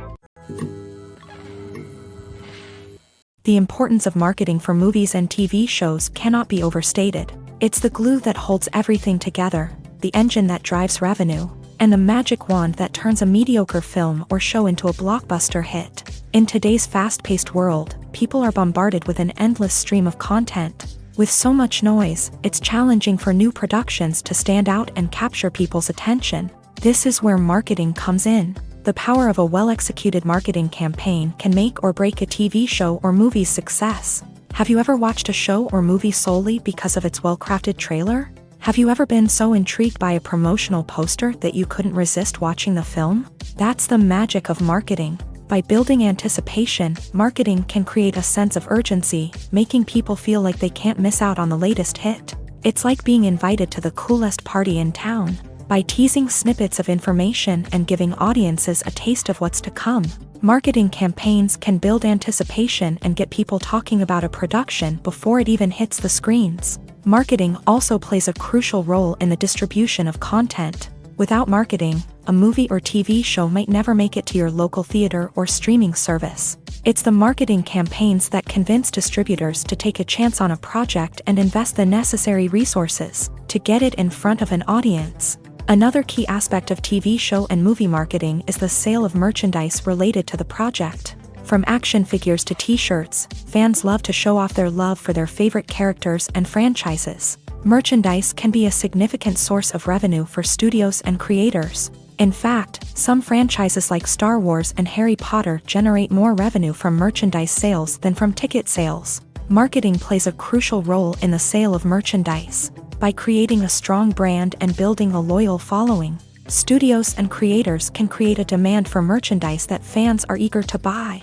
The importance of marketing for movies and TV shows cannot be overstated. It's the glue that holds everything together, the engine that drives revenue, and the magic wand that turns a mediocre film or show into a blockbuster hit. In today's fast-paced world, people are bombarded with an endless stream of content. With so much noise, it's challenging for new productions to stand out and capture people's attention. This is where marketing comes in. The power of a well-executed marketing campaign can make or break a TV show or movie's success. Have you ever watched a show or movie solely because of its well-crafted trailer? Have you ever been so intrigued by a promotional poster that you couldn't resist watching the film? That's the magic of marketing. By building anticipation, marketing can create a sense of urgency, making people feel like they can't miss out on the latest hit. It's like being invited to the coolest party in town. By teasing snippets of information and giving audiences a taste of what's to come, marketing campaigns can build anticipation and get people talking about a production before it even hits the screens. Marketing also plays a crucial role in the distribution of content. Without marketing, a movie or TV show might never make it to your local theater or streaming service. It's the marketing campaigns that convince distributors to take a chance on a project and invest the necessary resources to get it in front of an audience. Another key aspect of TV show and movie marketing is the sale of merchandise related to the project. From action figures to t-shirts, fans love to show off their love for their favorite characters and franchises. Merchandise can be a significant source of revenue for studios and creators. In fact, some franchises like Star Wars and Harry Potter generate more revenue from merchandise sales than from ticket sales. Marketing plays a crucial role in the sale of merchandise. By creating a strong brand and building a loyal following, studios and creators can create a demand for merchandise that fans are eager to buy.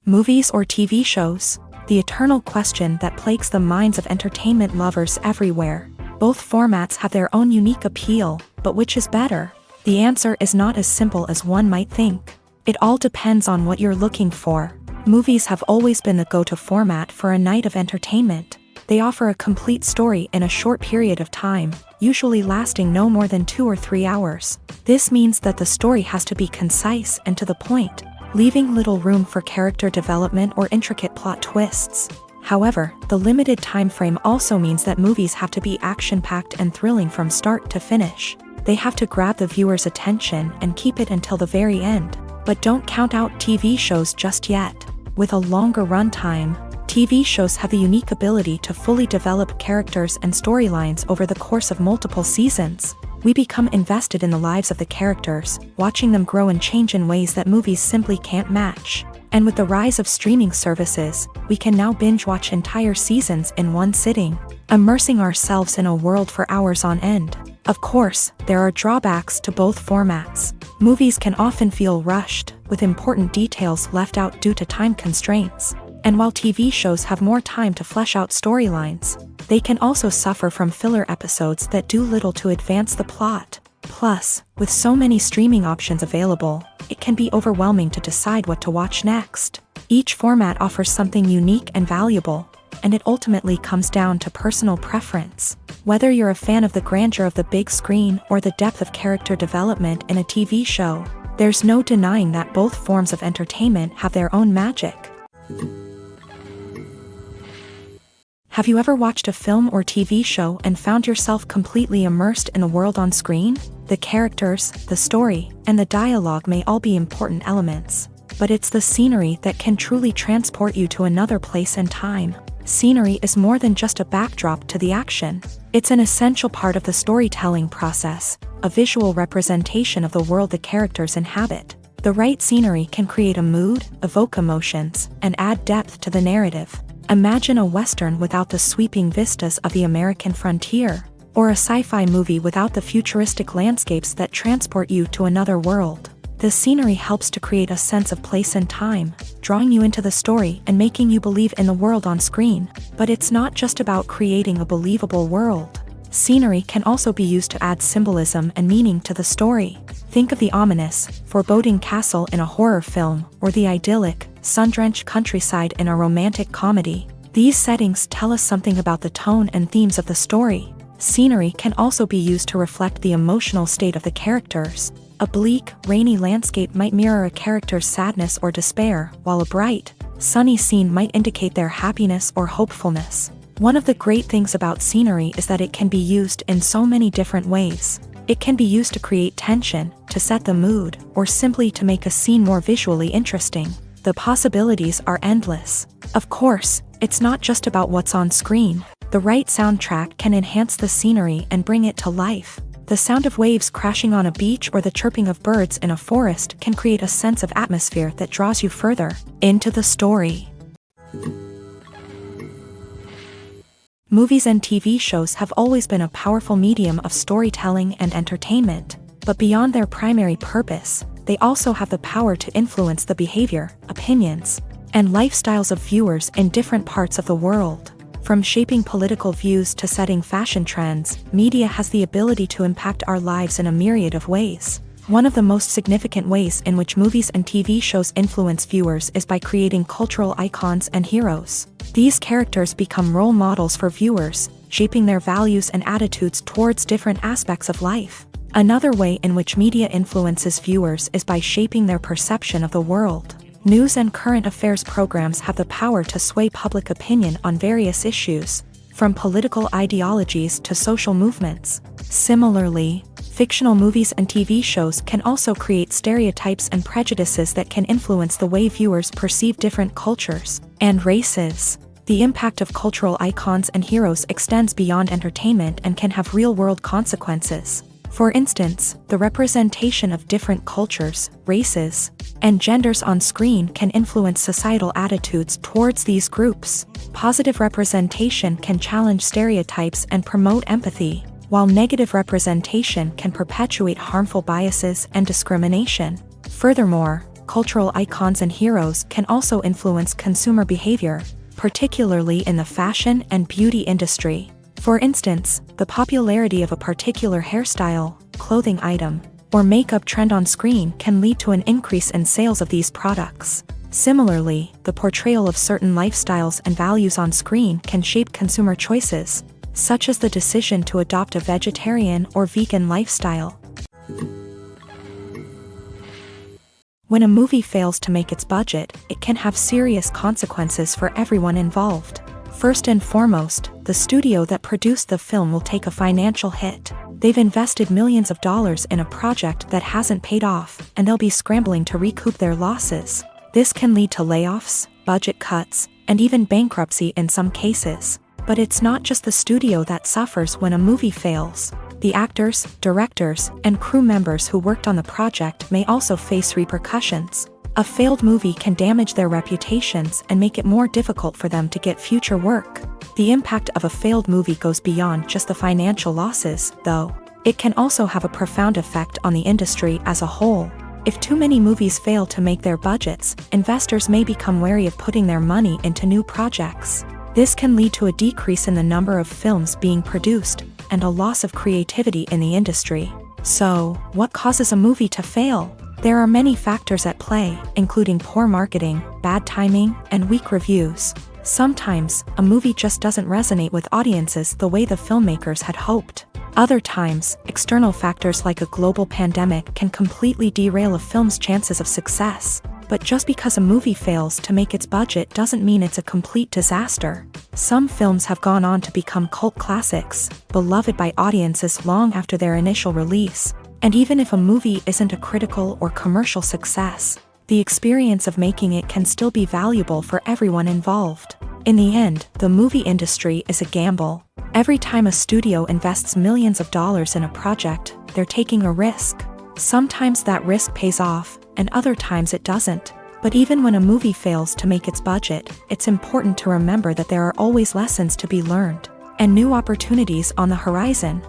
Movies or TV shows? The eternal question that plagues the minds of entertainment lovers everywhere. Both formats have their own unique appeal, but which is better? The answer is not as simple as one might think. It all depends on what you're looking for. Movies have always been the go-to format for a night of entertainment. They offer a complete story in a short period of time, usually lasting no more than 2 or 3 hours. This means that the story has to be concise and to the point, leaving little room for character development or intricate plot twists. However, the limited time frame also means that movies have to be action-packed and thrilling from start to finish. They have to grab the viewer's attention and keep it until the very end. But don't count out TV shows just yet. With a longer runtime, TV shows have the unique ability to fully develop characters and storylines over the course of multiple seasons. We become invested in the lives of the characters, watching them grow and change in ways that movies simply can't match. And with the rise of streaming services, we can now binge-watch entire seasons in one sitting, immersing ourselves in a world for hours on end. Of course, there are drawbacks to both formats. Movies can often feel rushed, with important details left out due to time constraints. And while TV shows have more time to flesh out storylines, they can also suffer from filler episodes that do little to advance the plot. Plus, with so many streaming options available, it can be overwhelming to decide what to watch next. Each format offers something unique and valuable, and it ultimately comes down to personal preference. Whether you're a fan of the grandeur of the big screen or the depth of character development in a TV show, there's no denying that both forms of entertainment have their own magic. Have you ever watched a film or TV show and found yourself completely immersed in the world on screen? The characters, the story, and the dialogue may all be important elements, but it's the scenery that can truly transport you to another place and time. Scenery is more than just a backdrop to the action. It's an essential part of the storytelling process, a visual representation of the world the characters inhabit. The right scenery can create a mood, evoke emotions, and add depth to the narrative. Imagine a Western without the sweeping vistas of the American frontier, or a sci-fi movie without the futuristic landscapes that transport you to another world. The scenery helps to create a sense of place and time, drawing you into the story and making you believe in the world on screen. But it's not just about creating a believable world. Scenery can also be used to add symbolism and meaning to the story. Think of the ominous, foreboding castle in a horror film, or the idyllic, sun-drenched countryside in a romantic comedy. These settings tell us something about the tone and themes of the story. Scenery can also be used to reflect the emotional state of the characters. A bleak, rainy landscape might mirror a character's sadness or despair, while a bright, sunny scene might indicate their happiness or hopefulness. One of the great things about scenery is that it can be used in so many different ways. It can be used to create tension, to set the mood, or simply to make a scene more visually interesting. The possibilities are endless. Of course, it's not just about what's on screen. The right soundtrack can enhance the scenery and bring it to life. The sound of waves crashing on a beach or the chirping of birds in a forest can create a sense of atmosphere that draws you further into the story. Movies and TV shows have always been a powerful medium of storytelling and entertainment, but beyond their primary purpose, they also have the power to influence the behavior, opinions, and lifestyles of viewers in different parts of the world. From shaping political views to setting fashion trends, media has the ability to impact our lives in a myriad of ways. One of the most significant ways in which movies and TV shows influence viewers is by creating cultural icons and heroes. These characters become role models for viewers, shaping their values and attitudes towards different aspects of life. Another way in which media influences viewers is by shaping their perception of the world. News and current affairs programs have the power to sway public opinion on various issues, from political ideologies to social movements. Similarly, fictional movies and TV shows can also create stereotypes and prejudices that can influence the way viewers perceive different cultures and races. The impact of cultural icons and heroes extends beyond entertainment and can have real-world consequences. For instance, the representation of different cultures, races, and genders on screen can influence societal attitudes towards these groups. Positive representation can challenge stereotypes and promote empathy, while negative representation can perpetuate harmful biases and discrimination. Furthermore, cultural icons and heroes can also influence consumer behavior, particularly in the fashion and beauty industry. For instance, the popularity of a particular hairstyle, clothing item, or makeup trend on screen can lead to an increase in sales of these products. Similarly, the portrayal of certain lifestyles and values on screen can shape consumer choices, such as the decision to adopt a vegetarian or vegan lifestyle. When a movie fails to make its budget, it can have serious consequences for everyone involved. First and foremost, the studio that produced the film will take a financial hit. They've invested millions of dollars in a project that hasn't paid off, and they'll be scrambling to recoup their losses. This can lead to layoffs, budget cuts, and even bankruptcy in some cases. But it's not just the studio that suffers when a movie fails. The actors, directors, and crew members who worked on the project may also face repercussions. A failed movie can damage their reputations and make it more difficult for them to get future work. The impact of a failed movie goes beyond just the financial losses, though. It can also have a profound effect on the industry as a whole. If too many movies fail to make their budgets, investors may become wary of putting their money into new projects. This can lead to a decrease in the number of films being produced, and a loss of creativity in the industry. So, what causes a movie to fail? There are many factors at play, including poor marketing, bad timing, and weak reviews. Sometimes, a movie just doesn't resonate with audiences the way the filmmakers had hoped. Other times, external factors like a global pandemic can completely derail a film's chances of success. But just because a movie fails to make its budget doesn't mean it's a complete disaster. Some films have gone on to become cult classics, beloved by audiences long after their initial release. And even if a movie isn't a critical or commercial success, the experience of making it can still be valuable for everyone involved. In the end, the movie industry is a gamble. Every time a studio invests millions of dollars in a project, they're taking a risk. Sometimes that risk pays off, and other times it doesn't. But even when a movie fails to make its budget, it's important to remember that there are always lessons to be learned, and new opportunities on the horizon.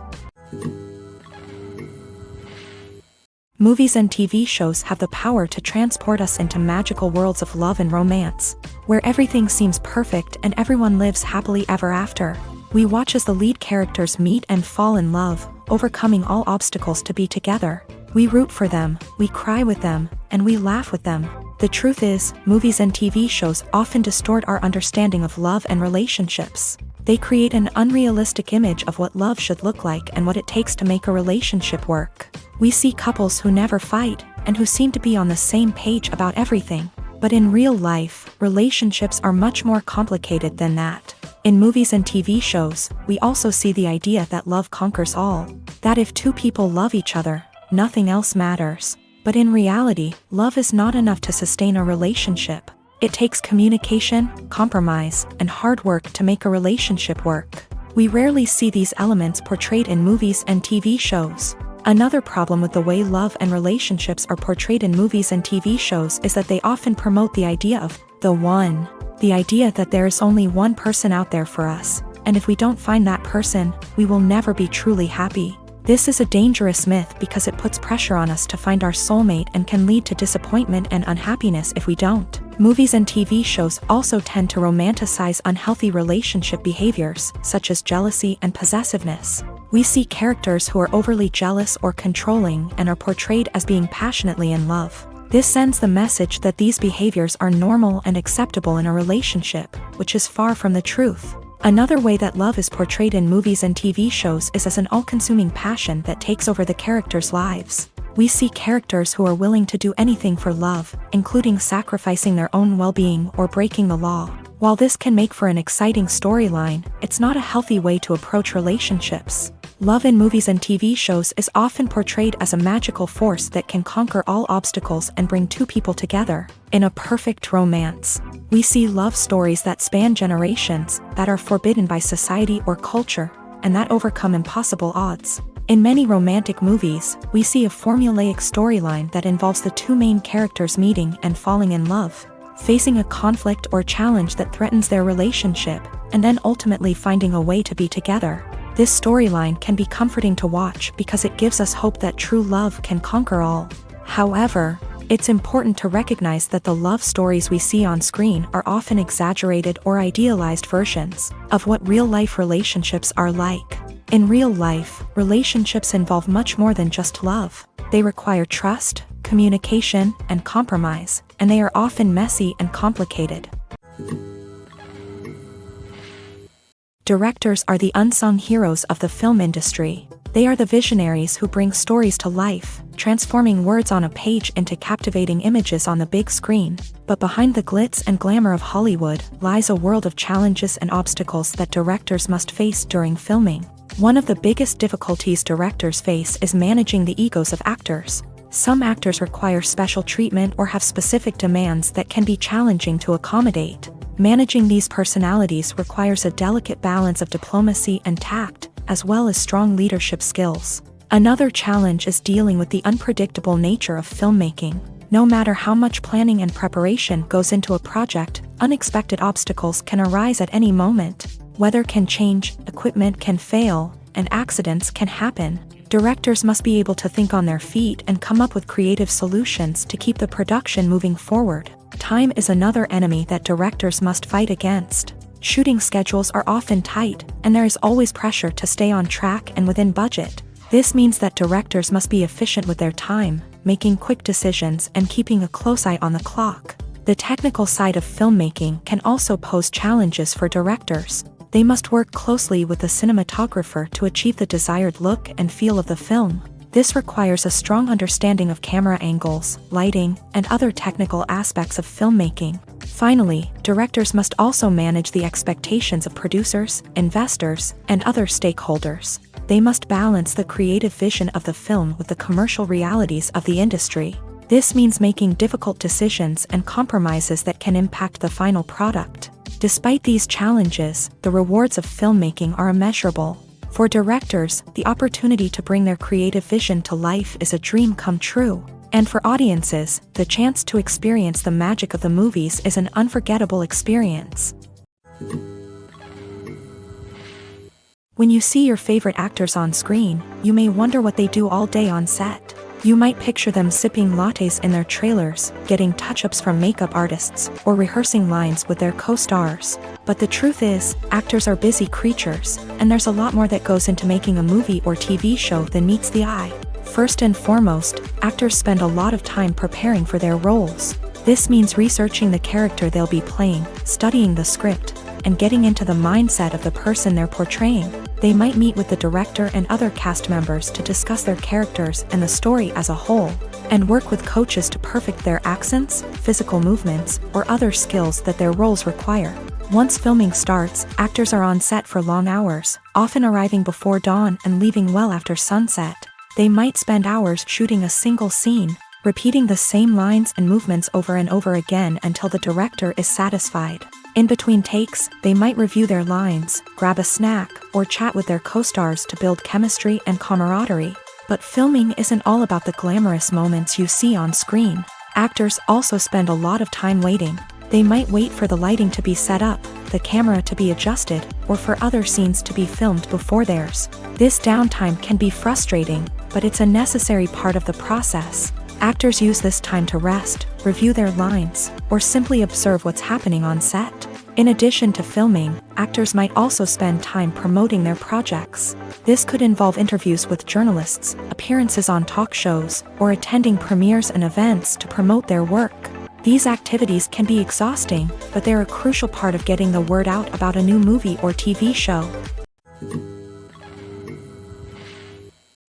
Movies and TV shows have the power to transport us into magical worlds of love and romance, where everything seems perfect and everyone lives happily ever after. We watch as the lead characters meet and fall in love, overcoming all obstacles to be together. We root for them, we cry with them, and we laugh with them. The truth is, movies and TV shows often distort our understanding of love and relationships. They create an unrealistic image of what love should look like and what it takes to make a relationship work. We see couples who never fight, and who seem to be on the same page about everything. But in real life, relationships are much more complicated than that. In movies and TV shows, we also see the idea that love conquers all. That if two people love each other, nothing else matters. But in reality, love is not enough to sustain a relationship. It takes communication, compromise, and hard work to make a relationship work. We rarely see these elements portrayed in movies and TV shows. Another problem with the way love and relationships are portrayed in movies and TV shows is that they often promote the idea of the one. The idea that there is only one person out there for us, and if we don't find that person, we will never be truly happy. This is a dangerous myth because it puts pressure on us to find our soulmate and can lead to disappointment and unhappiness if we don't. Movies and TV shows also tend to romanticize unhealthy relationship behaviors, such as jealousy and possessiveness. We see characters who are overly jealous or controlling and are portrayed as being passionately in love. This sends the message that these behaviors are normal and acceptable in a relationship, which is far from the truth. Another way that love is portrayed in movies and TV shows is as an all-consuming passion that takes over the characters' lives. We see characters who are willing to do anything for love, including sacrificing their own well-being or breaking the law. While this can make for an exciting storyline, it's not a healthy way to approach relationships. Love in movies and TV shows is often portrayed as a magical force that can conquer all obstacles and bring two people together in a perfect romance. We see love stories that span generations, that are forbidden by society or culture, and that overcome impossible odds. In many romantic movies, we see a formulaic storyline that involves the two main characters meeting and falling in love, facing a conflict or challenge that threatens their relationship, and then ultimately finding a way to be together. This storyline can be comforting to watch because it gives us hope that true love can conquer all. However, it's important to recognize that the love stories we see on screen are often exaggerated or idealized versions of what real-life relationships are like. In real life, relationships involve much more than just love. They require trust, communication, and compromise, and they are often messy and complicated. Directors are the unsung heroes of the film industry. They are the visionaries who bring stories to life, transforming words on a page into captivating images on the big screen. But behind the glitz and glamour of Hollywood lies a world of challenges and obstacles that directors must face during filming. One of the biggest difficulties directors face is managing the egos of actors. Some actors require special treatment or have specific demands that can be challenging to accommodate. Managing these personalities requires a delicate balance of diplomacy and tact, as well as strong leadership skills. Another challenge is dealing with the unpredictable nature of filmmaking. No matter how much planning and preparation goes into a project, unexpected obstacles can arise at any moment. Weather can change, equipment can fail, and accidents can happen. Directors must be able to think on their feet and come up with creative solutions to keep the production moving forward. Time is another enemy that directors must fight against. Shooting schedules are often tight, and there is always pressure to stay on track and within budget. This means that directors must be efficient with their time, making quick decisions and keeping a close eye on the clock. The technical side of filmmaking can also pose challenges for directors. They must work closely with the cinematographer to achieve the desired look and feel of the film. This requires a strong understanding of camera angles, lighting, and other technical aspects of filmmaking. Finally, directors must also manage the expectations of producers, investors, and other stakeholders. They must balance the creative vision of the film with the commercial realities of the industry. This means making difficult decisions and compromises that can impact the final product. Despite these challenges, the rewards of filmmaking are immeasurable. For directors, the opportunity to bring their creative vision to life is a dream come true. And for audiences, the chance to experience the magic of the movies is an unforgettable experience. When you see your favorite actors on screen, you may wonder what they do all day on set. You might picture them sipping lattes in their trailers, getting touch-ups from makeup artists, or rehearsing lines with their co-stars. But the truth is, actors are busy creatures, and there's a lot more that goes into making a movie or TV show than meets the eye. First and foremost, actors spend a lot of time preparing for their roles. This means researching the character they'll be playing, studying the script, and getting into the mindset of the person they're portraying. They might meet with the director and other cast members to discuss their characters and the story as a whole, and work with coaches to perfect their accents, physical movements, or other skills that their roles require. Once filming starts, actors are on set for long hours, often arriving before dawn and leaving well after sunset. They might spend hours shooting a single scene, repeating the same lines and movements over and over again until the director is satisfied. In between takes, they might review their lines, grab a snack, or chat with their co-stars to build chemistry and camaraderie. But filming isn't all about the glamorous moments you see on screen. Actors also spend a lot of time waiting. They might wait for the lighting to be set up, the camera to be adjusted, or for other scenes to be filmed before theirs. This downtime can be frustrating, but it's a necessary part of the process. Actors use this time to rest, review their lines, or simply observe what's happening on set. In addition to filming, actors might also spend time promoting their projects. This could involve interviews with journalists, appearances on talk shows, or attending premieres and events to promote their work. These activities can be exhausting, but they're a crucial part of getting the word out about a new movie or TV show.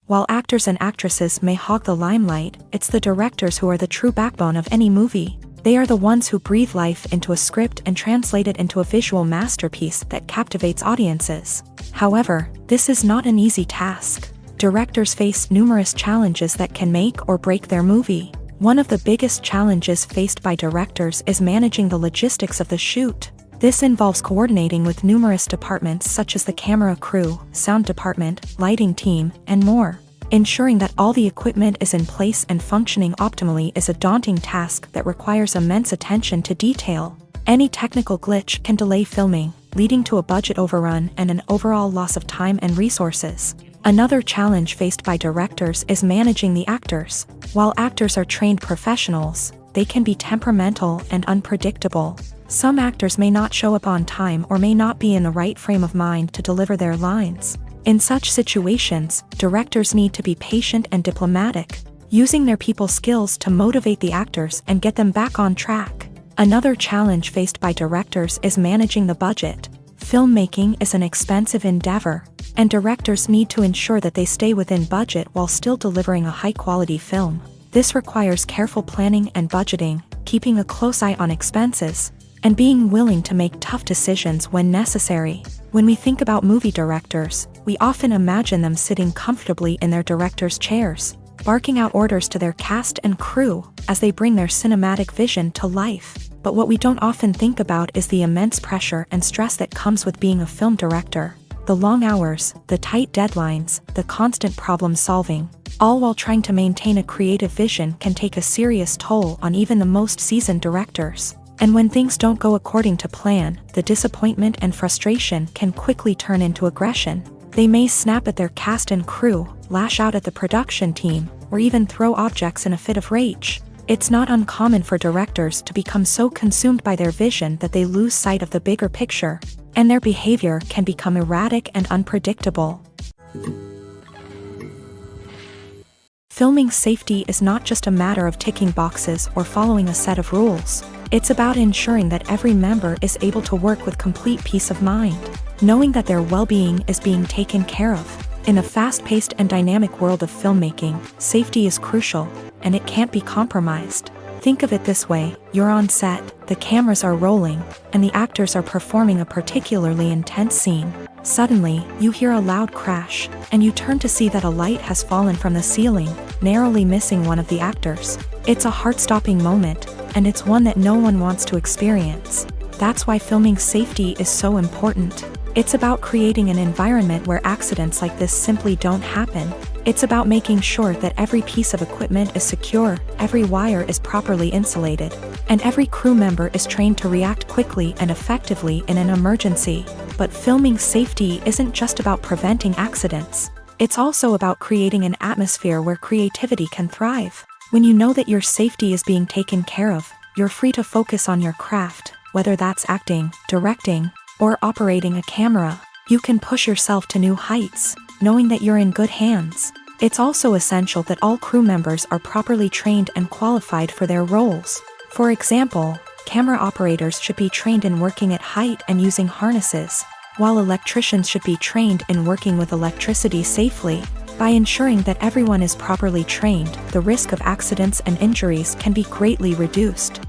While actors and actresses may hog the limelight, it's the directors who are the true backbone of any movie. They are the ones who breathe life into a script and translate it into a visual masterpiece that captivates audiences. However, this is not an easy task. Directors face numerous challenges that can make or break their movie. One of the biggest challenges faced by directors is managing the logistics of the shoot. This involves coordinating with numerous departments such as the camera crew, sound department, lighting team, and more. Ensuring that all the equipment is in place and functioning optimally is a daunting task that requires immense attention to detail. Any technical glitch can delay filming, leading to a budget overrun and an overall loss of time and resources. Another challenge faced by directors is managing the actors. While actors are trained professionals, they can be temperamental and unpredictable. Some actors may not show up on time or may not be in the right frame of mind to deliver their lines. In such situations, directors need to be patient and diplomatic, using their people skills to motivate the actors and get them back on track. Another challenge faced by directors is managing the budget. Filmmaking is an expensive endeavor, and directors need to ensure that they stay within budget while still delivering a high-quality film. This requires careful planning and budgeting, keeping a close eye on expenses, and being willing to make tough decisions when necessary. When we think about movie directors, we often imagine them sitting comfortably in their director's chairs, barking out orders to their cast and crew as they bring their cinematic vision to life. But what we don't often think about is the immense pressure and stress that comes with being a film director. The long hours, the tight deadlines, the constant problem solving, all while trying to maintain a creative vision can take a serious toll on even the most seasoned directors. And when things don't go according to plan, the disappointment and frustration can quickly turn into aggression. They may snap at their cast and crew, lash out at the production team, or even throw objects in a fit of rage. It's not uncommon for directors to become so consumed by their vision that they lose sight of the bigger picture, and their behavior can become erratic and unpredictable. Filming safety is not just a matter of ticking boxes or following a set of rules. It's about ensuring that every member is able to work with complete peace of mind, knowing that their well-being is being taken care of. In a fast-paced and dynamic world of filmmaking, safety is crucial, and it can't be compromised. Think of it this way: you're on set, the cameras are rolling, and the actors are performing a particularly intense scene. Suddenly, you hear a loud crash, and you turn to see that a light has fallen from the ceiling, narrowly missing one of the actors. It's a heart-stopping moment, and it's one that no one wants to experience. That's why filming safety is so important. It's about creating an environment where accidents like this simply don't happen. It's about making sure that every piece of equipment is secure, every wire is properly insulated, and every crew member is trained to react quickly and effectively in an emergency. But filming safety isn't just about preventing accidents. It's also about creating an atmosphere where creativity can thrive. When you know that your safety is being taken care of, you're free to focus on your craft, whether that's acting, directing, or operating a camera. You can push yourself to new heights, knowing that you're in good hands. It's also essential that all crew members are properly trained and qualified for their roles. For example, camera operators should be trained in working at height and using harnesses, while electricians should be trained in working with electricity safely. By ensuring that everyone is properly trained, the risk of accidents and injuries can be greatly reduced.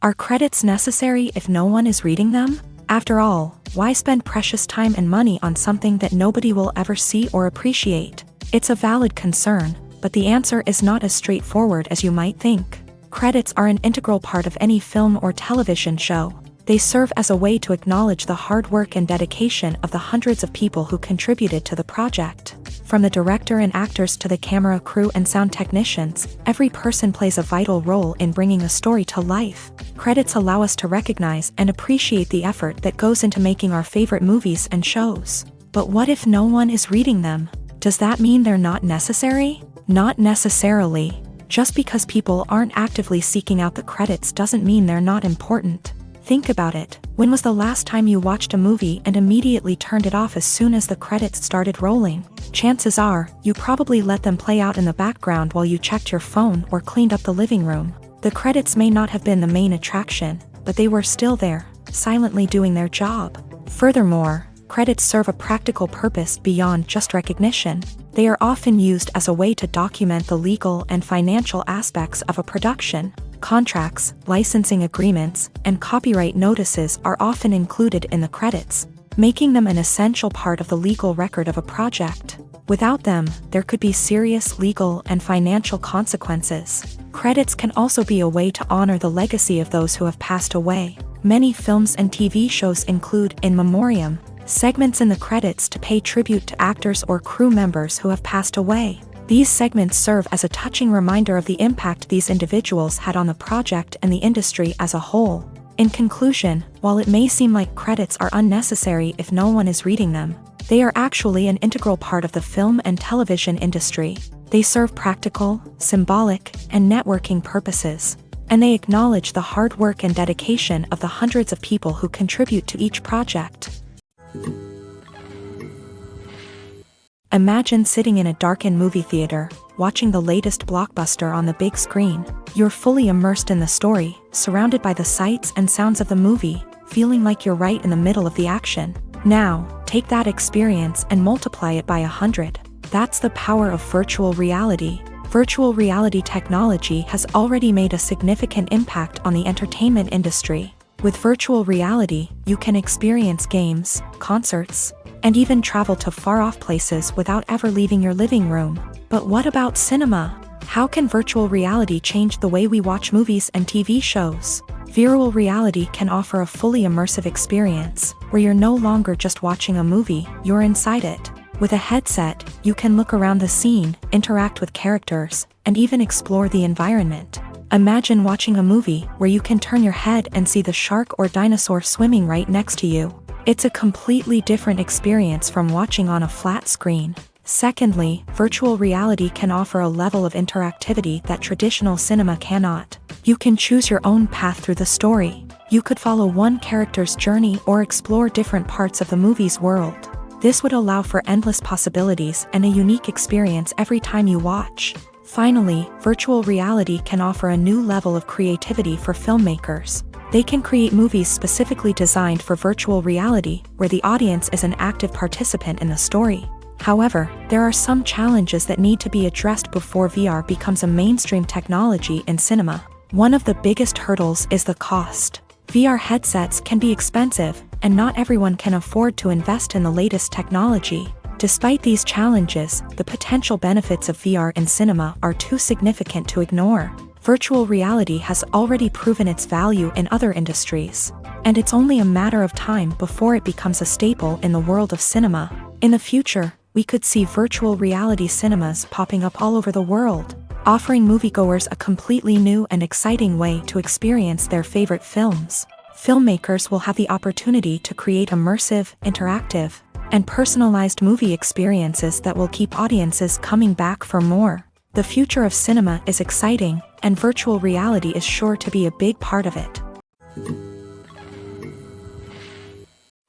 Are credits necessary if no one is reading them? After all, why spend precious time and money on something that nobody will ever see or appreciate? It's a valid concern, but the answer is not as straightforward as you might think. Credits are an integral part of any film or television show. They serve as a way to acknowledge the hard work and dedication of the hundreds of people who contributed to the project. From the director and actors to the camera crew and sound technicians, every person plays a vital role in bringing a story to life. Credits allow us to recognize and appreciate the effort that goes into making our favorite movies and shows. But what if no one is reading them? Does that mean they're not necessary? Not necessarily. Just because people aren't actively seeking out the credits doesn't mean they're not important. Think about it. When was the last time you watched a movie and immediately turned it off as soon as the credits started rolling? Chances are, you probably let them play out in the background while you checked your phone or cleaned up the living room. The credits may not have been the main attraction, but they were still there, silently doing their job. Furthermore, credits serve a practical purpose beyond just recognition. They are often used as a way to document the legal and financial aspects of a production. Contracts, licensing agreements, and copyright notices are often included in the credits, making them an essential part of the legal record of a project. Without them, there could be serious legal and financial consequences. Credits can also be a way to honor the legacy of those who have passed away. Many films and TV shows include in memoriam segments in the credits to pay tribute to actors or crew members who have passed away. These segments serve as a touching reminder of the impact these individuals had on the project and the industry as a whole. In conclusion, while it may seem like credits are unnecessary if no one is reading them, they are actually an integral part of the film and television industry. They serve practical, symbolic, and networking purposes, and they acknowledge the hard work and dedication of the hundreds of people who contribute to each project. Imagine sitting in a darkened movie theater, watching the latest blockbuster on the big screen. You're fully immersed in the story, surrounded by the sights and sounds of the movie, feeling like you're right in the middle of the action. Now, take that experience and multiply it by 100. That's the power of virtual reality. Virtual reality technology has already made a significant impact on the entertainment industry. With virtual reality, you can experience games, concerts, and even travel to far-off places without ever leaving your living room. But what about cinema? How can virtual reality change the way we watch movies and TV shows? Virtual reality can offer a fully immersive experience, where you're no longer just watching a movie, you're inside it. With a headset, you can look around the scene, interact with characters, and even explore the environment. Imagine watching a movie where you can turn your head and see the shark or dinosaur swimming right next to you. It's a completely different experience from watching on a flat screen. Secondly, virtual reality can offer a level of interactivity that traditional cinema cannot. You can choose your own path through the story. You could follow one character's journey or explore different parts of the movie's world. This would allow for endless possibilities and a unique experience every time you watch. Finally, virtual reality can offer a new level of creativity for filmmakers. They can create movies specifically designed for virtual reality, where the audience is an active participant in the story. However, there are some challenges that need to be addressed before VR becomes a mainstream technology in cinema. One of the biggest hurdles is the cost. VR headsets can be expensive, and not everyone can afford to invest in the latest technology. Despite these challenges, the potential benefits of VR in cinema are too significant to ignore. Virtual reality has already proven its value in other industries, and it's only a matter of time before it becomes a staple in the world of cinema. In the future, we could see virtual reality cinemas popping up all over the world, offering moviegoers a completely new and exciting way to experience their favorite films. Filmmakers will have the opportunity to create immersive, interactive, and personalized movie experiences that will keep audiences coming back for more. The future of cinema is exciting, and virtual reality is sure to be a big part of it.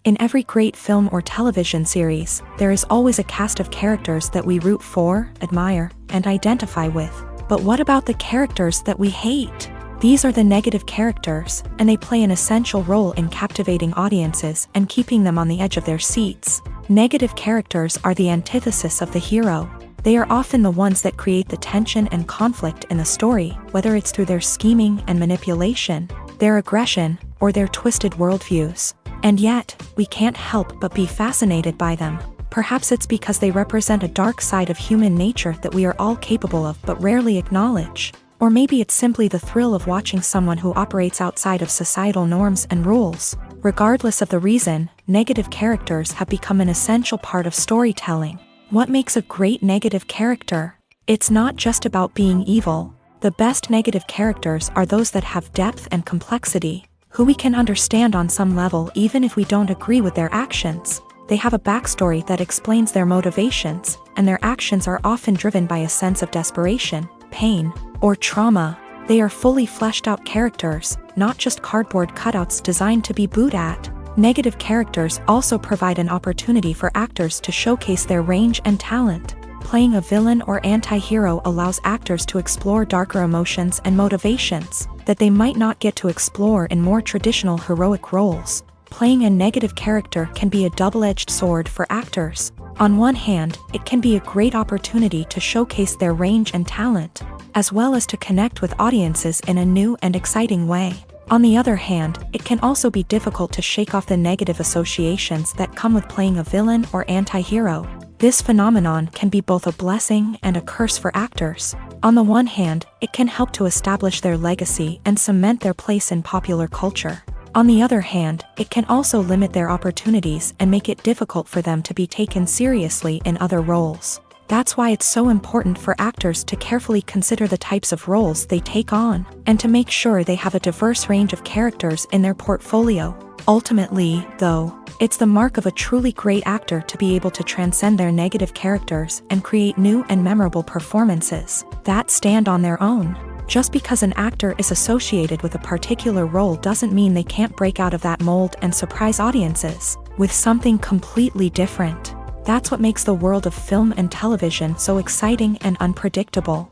In every great film or television series, there is always a cast of characters that we root for, admire, and identify with. But what about the characters that we hate? These are the negative characters, and they play an essential role in captivating audiences and keeping them on the edge of their seats. Negative characters are the antithesis of the hero. They are often the ones that create the tension and conflict in the story, whether it's through their scheming and manipulation, their aggression, or their twisted worldviews. And yet, we can't help but be fascinated by them. Perhaps it's because they represent a dark side of human nature that we are all capable of but rarely acknowledge. Or maybe it's simply the thrill of watching someone who operates outside of societal norms and rules. Regardless of the reason, negative characters have become an essential part of storytelling. What makes a great negative character? It's not just about being evil. The best negative characters are those that have depth and complexity, who we can understand on some level even if we don't agree with their actions. They have a backstory that explains their motivations, and their actions are often driven by a sense of desperation, pain, or trauma. They are fully fleshed out characters, not just cardboard cutouts designed to be booed at. Negative characters also provide an opportunity for actors to showcase their range and talent. Playing a villain or anti-hero allows actors to explore darker emotions and motivations that they might not get to explore in more traditional heroic roles. Playing a negative character can be a double-edged sword for actors. On one hand, it can be a great opportunity to showcase their range and talent, as well as to connect with audiences in a new and exciting way. On the other hand, it can also be difficult to shake off the negative associations that come with playing a villain or anti-hero. This phenomenon can be both a blessing and a curse for actors. On the one hand, it can help to establish their legacy and cement their place in popular culture. On the other hand, it can also limit their opportunities and make it difficult for them to be taken seriously in other roles. That's why it's so important for actors to carefully consider the types of roles they take on, and to make sure they have a diverse range of characters in their portfolio. Ultimately, though, it's the mark of a truly great actor to be able to transcend their negative characters and create new and memorable performances that stand on their own. Just because an actor is associated with a particular role doesn't mean they can't break out of that mold and surprise audiences with something completely different. That's what makes the world of film and television so exciting and unpredictable.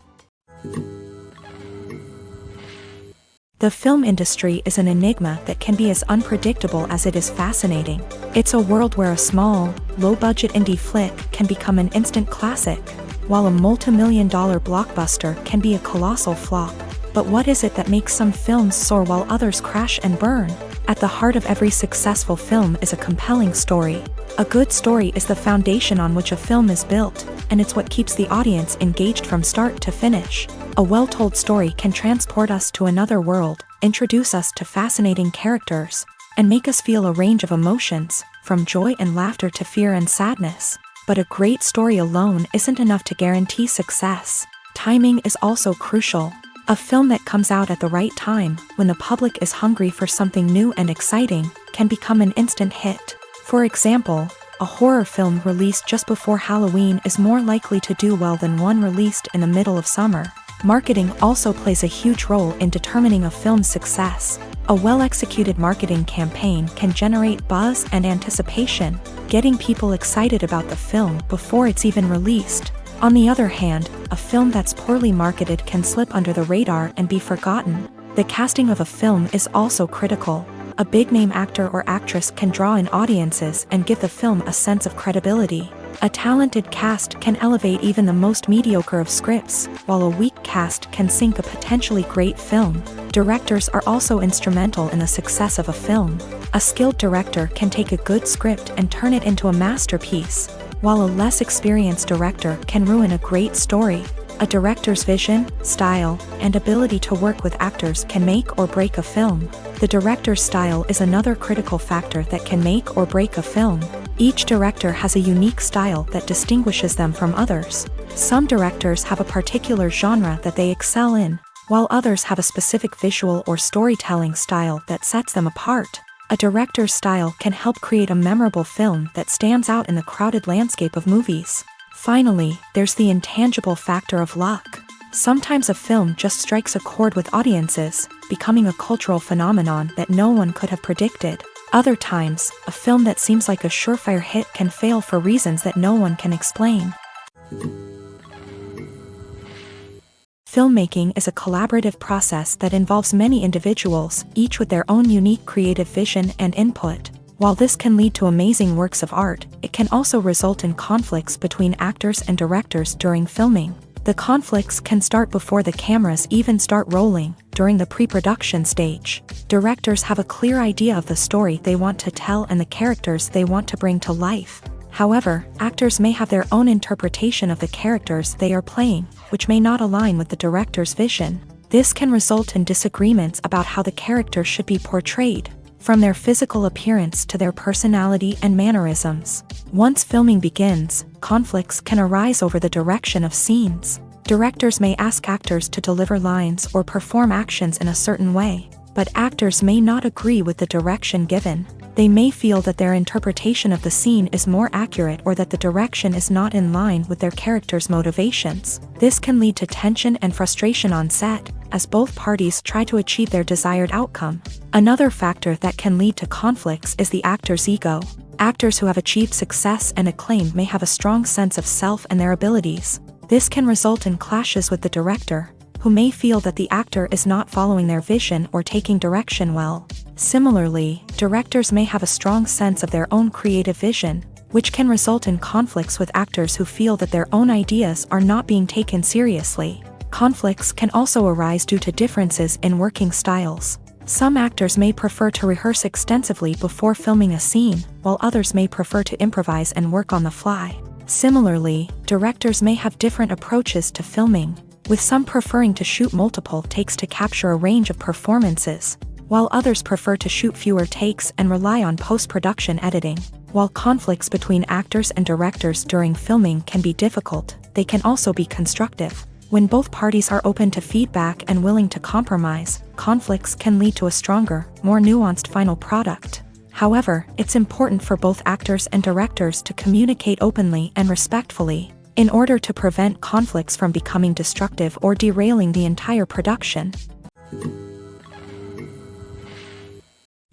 The film industry is an enigma that can be as unpredictable as it is fascinating. It's a world where a small, low-budget indie flick can become an instant classic, while a multi-million-dollar blockbuster can be a colossal flop. But what is it that makes some films soar while others crash and burn? At the heart of every successful film is a compelling story. A good story is the foundation on which a film is built, and it's what keeps the audience engaged from start to finish. A well-told story can transport us to another world, introduce us to fascinating characters, and make us feel a range of emotions, from joy and laughter to fear and sadness. But a great story alone isn't enough to guarantee success. Timing is also crucial. A film that comes out at the right time, when the public is hungry for something new and exciting, can become an instant hit. For example, a horror film released just before Halloween is more likely to do well than one released in the middle of summer. Marketing also plays a huge role in determining a film's success. A well-executed marketing campaign can generate buzz and anticipation, getting people excited about the film before it's even released. On the other hand, a film that's poorly marketed can slip under the radar and be forgotten. The casting of a film is also critical. A big-name actor or actress can draw in audiences and give the film a sense of credibility. A talented cast can elevate even the most mediocre of scripts, while a weak cast can sink a potentially great film. Directors are also instrumental in the success of a film. A skilled director can take a good script and turn it into a masterpiece, while a less experienced director can ruin a great story. A director's vision, style, and ability to work with actors can make or break a film. The director's style is another critical factor that can make or break a film. Each director has a unique style that distinguishes them from others. Some directors have a particular genre that they excel in, while others have a specific visual or storytelling style that sets them apart. A director's style can help create a memorable film that stands out in the crowded landscape of movies. Finally, there's the intangible factor of luck. Sometimes a film just strikes a chord with audiences, becoming a cultural phenomenon that no one could have predicted. Other times, a film that seems like a surefire hit can fail for reasons that no one can explain. Filmmaking is a collaborative process that involves many individuals, each with their own unique creative vision and input. While this can lead to amazing works of art, it can also result in conflicts between actors and directors during filming. The conflicts can start before the cameras even start rolling, during the pre-production stage. Directors have a clear idea of the story they want to tell and the characters they want to bring to life. However, actors may have their own interpretation of the characters they are playing, which may not align with the director's vision. This can result in disagreements about how the character should be portrayed, from their physical appearance to their personality and mannerisms. Once filming begins, conflicts can arise over the direction of scenes. Directors may ask actors to deliver lines or perform actions in a certain way, but actors may not agree with the direction given. They may feel that their interpretation of the scene is more accurate or that the direction is not in line with their character's motivations. This can lead to tension and frustration on set, as both parties try to achieve their desired outcome. Another factor that can lead to conflicts is the actor's ego. Actors who have achieved success and acclaim may have a strong sense of self and their abilities. This can result in clashes with the director, who may feel that the actor is not following their vision or taking direction well. Similarly, directors may have a strong sense of their own creative vision, which can result in conflicts with actors who feel that their own ideas are not being taken seriously. Conflicts can also arise due to differences in working styles. Some actors may prefer to rehearse extensively before filming a scene, while others may prefer to improvise and work on the fly. Similarly, directors may have different approaches to filming, with some preferring to shoot multiple takes to capture a range of performances, while others prefer to shoot fewer takes and rely on post-production editing. While conflicts between actors and directors during filming can be difficult, they can also be constructive. When both parties are open to feedback and willing to compromise, conflicts can lead to a stronger, more nuanced final product. However, it's important for both actors and directors to communicate openly and respectfully, in order to prevent conflicts from becoming destructive or derailing the entire production.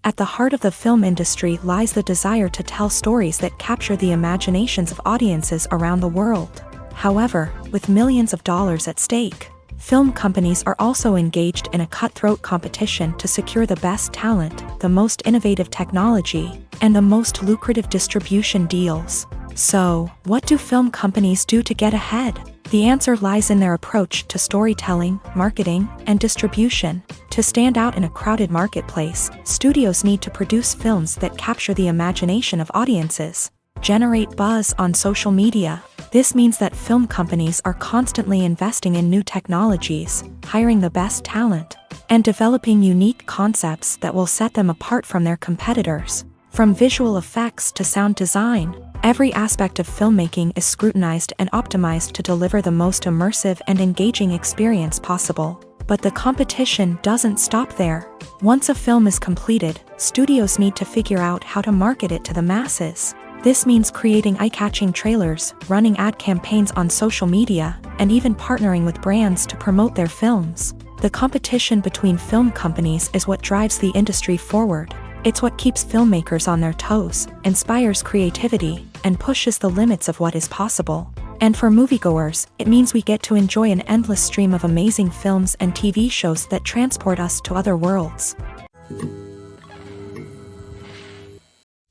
At the heart of the film industry lies the desire to tell stories that capture the imaginations of audiences around the world. However, with millions of dollars at stake, film companies are also engaged in a cutthroat competition to secure the best talent, the most innovative technology, and the most lucrative distribution deals. So, what do film companies do to get ahead? The answer lies in their approach to storytelling, marketing, and distribution. To stand out in a crowded marketplace, studios need to produce films that capture the imagination of audiences, generate buzz on social media. This means that film companies are constantly investing in new technologies, hiring the best talent, and developing unique concepts that will set them apart from their competitors. From visual effects to sound design, every aspect of filmmaking is scrutinized and optimized to deliver the most immersive and engaging experience possible. But the competition doesn't stop there. Once a film is completed, studios need to figure out how to market it to the masses. This means creating eye-catching trailers, running ad campaigns on social media, and even partnering with brands to promote their films. The competition between film companies is what drives the industry forward. It's what keeps filmmakers on their toes, inspires creativity, and pushes the limits of what is possible. And for moviegoers, it means we get to enjoy an endless stream of amazing films and TV shows that transport us to other worlds.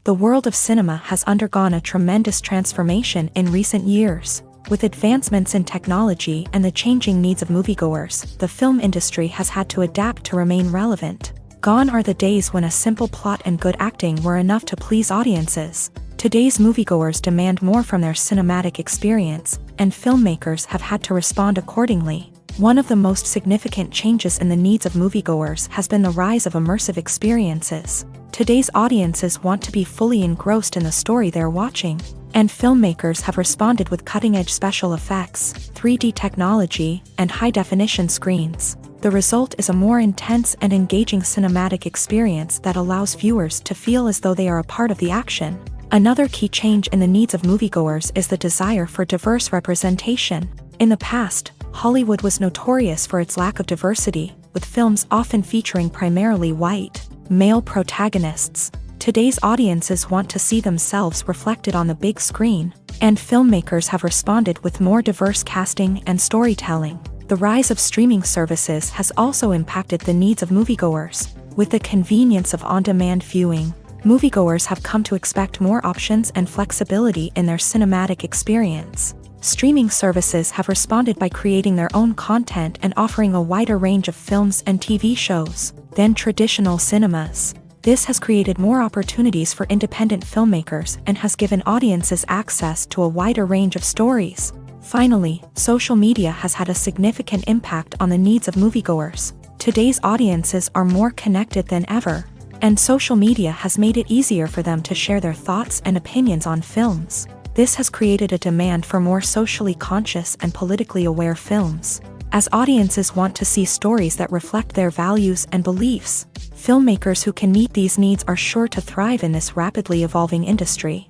The world of cinema has undergone a tremendous transformation in recent years. With advancements in technology and the changing needs of moviegoers, the film industry has had to adapt to remain relevant. Gone are the days when a simple plot and good acting were enough to please audiences. Today's moviegoers demand more from their cinematic experience, and filmmakers have had to respond accordingly. One of the most significant changes in the needs of moviegoers has been the rise of immersive experiences. Today's audiences want to be fully engrossed in the story they're watching, and filmmakers have responded with cutting-edge special effects, 3D technology, and high-definition screens. The result is a more intense and engaging cinematic experience that allows viewers to feel as though they are a part of the action. Another key change in the needs of moviegoers is the desire for diverse representation. In the past, Hollywood was notorious for its lack of diversity, with films often featuring primarily white, male protagonists. Today's audiences want to see themselves reflected on the big screen, and filmmakers have responded with more diverse casting and storytelling. The rise of streaming services has also impacted the needs of moviegoers. With the convenience of on-demand viewing, moviegoers have come to expect more options and flexibility in their cinematic experience. Streaming services have responded by creating their own content and offering a wider range of films and TV shows than traditional cinemas. This has created more opportunities for independent filmmakers and has given audiences access to a wider range of stories. Finally, social media has had a significant impact on the needs of moviegoers. Today's audiences are more connected than ever, and social media has made it easier for them to share their thoughts and opinions on films. This has created a demand for more socially conscious and politically aware films, as audiences want to see stories that reflect their values and beliefs. Filmmakers who can meet these needs are sure to thrive in this rapidly evolving industry.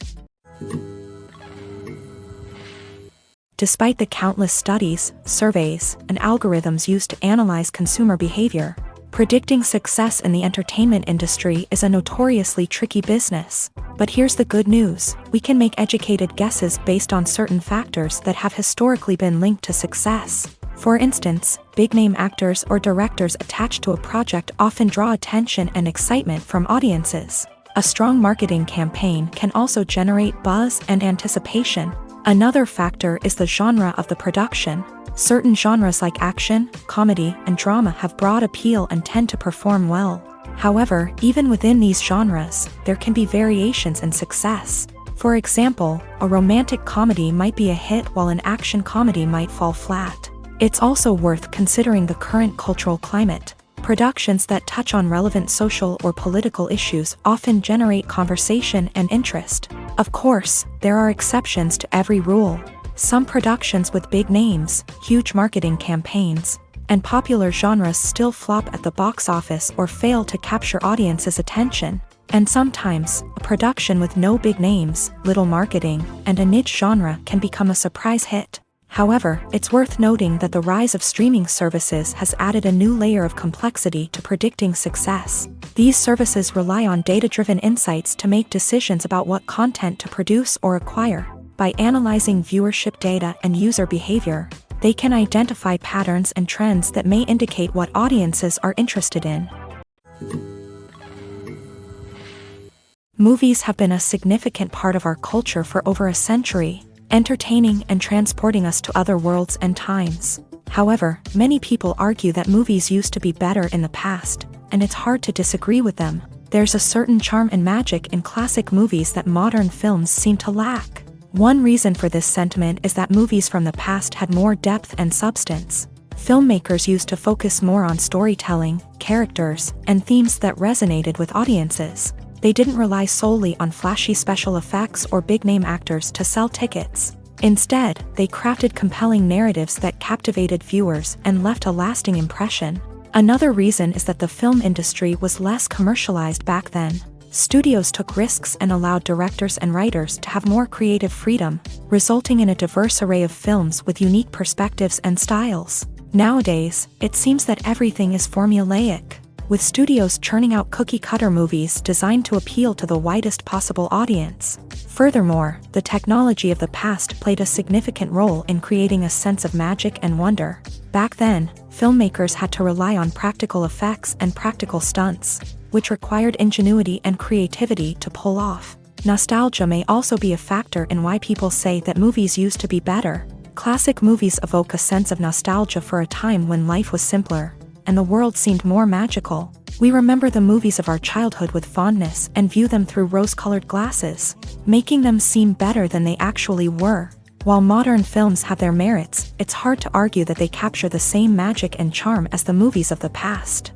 Despite the countless studies, surveys, and algorithms used to analyze consumer behavior, predicting success in the entertainment industry is a notoriously tricky business. But here's the good news: we can make educated guesses based on certain factors that have historically been linked to success. For instance, big-name actors or directors attached to a project often draw attention and excitement from audiences. A strong marketing campaign can also generate buzz and anticipation. Another factor is the genre of the production. Certain genres like action, comedy, and drama have broad appeal and tend to perform well. However, even within these genres, there can be variations in success. For example, a romantic comedy might be a hit while an action comedy might fall flat. It's also worth considering the current cultural climate. Productions that touch on relevant social or political issues often generate conversation and interest. Of course, there are exceptions to every rule. Some productions with big names, huge marketing campaigns, and popular genres still flop at the box office or fail to capture audiences' attention. And sometimes, a production with no big names, little marketing, and a niche genre can become a surprise hit. However, it's worth noting that the rise of streaming services has added a new layer of complexity to predicting success. These services rely on data-driven insights to make decisions about what content to produce or acquire. By analyzing viewership data and user behavior, they can identify patterns and trends that may indicate what audiences are interested in. Movies have been a significant part of our culture for over a century, entertaining and transporting us to other worlds and times. However, many people argue that movies used to be better in the past, and it's hard to disagree with them. There's a certain charm and magic in classic movies that modern films seem to lack. One reason for this sentiment is that movies from the past had more depth and substance. Filmmakers used to focus more on storytelling, characters, and themes that resonated with audiences. They didn't rely solely on flashy special effects or big-name actors to sell tickets. Instead, they crafted compelling narratives that captivated viewers and left a lasting impression. Another reason is that the film industry was less commercialized back then. Studios took risks and allowed directors and writers to have more creative freedom, resulting in a diverse array of films with unique perspectives and styles. Nowadays, it seems that everything is formulaic, with studios churning out cookie-cutter movies designed to appeal to the widest possible audience. Furthermore, the technology of the past played a significant role in creating a sense of magic and wonder. Back then, filmmakers had to rely on practical effects and practical stunts, which required ingenuity and creativity to pull off. Nostalgia may also be a factor in why people say that movies used to be better. Classic movies evoke a sense of nostalgia for a time when life was simpler, and the world seemed more magical. We remember the movies of our childhood with fondness and view them through rose-colored glasses, making them seem better than they actually were. While modern films have their merits, it's hard to argue that they capture the same magic and charm as the movies of the past.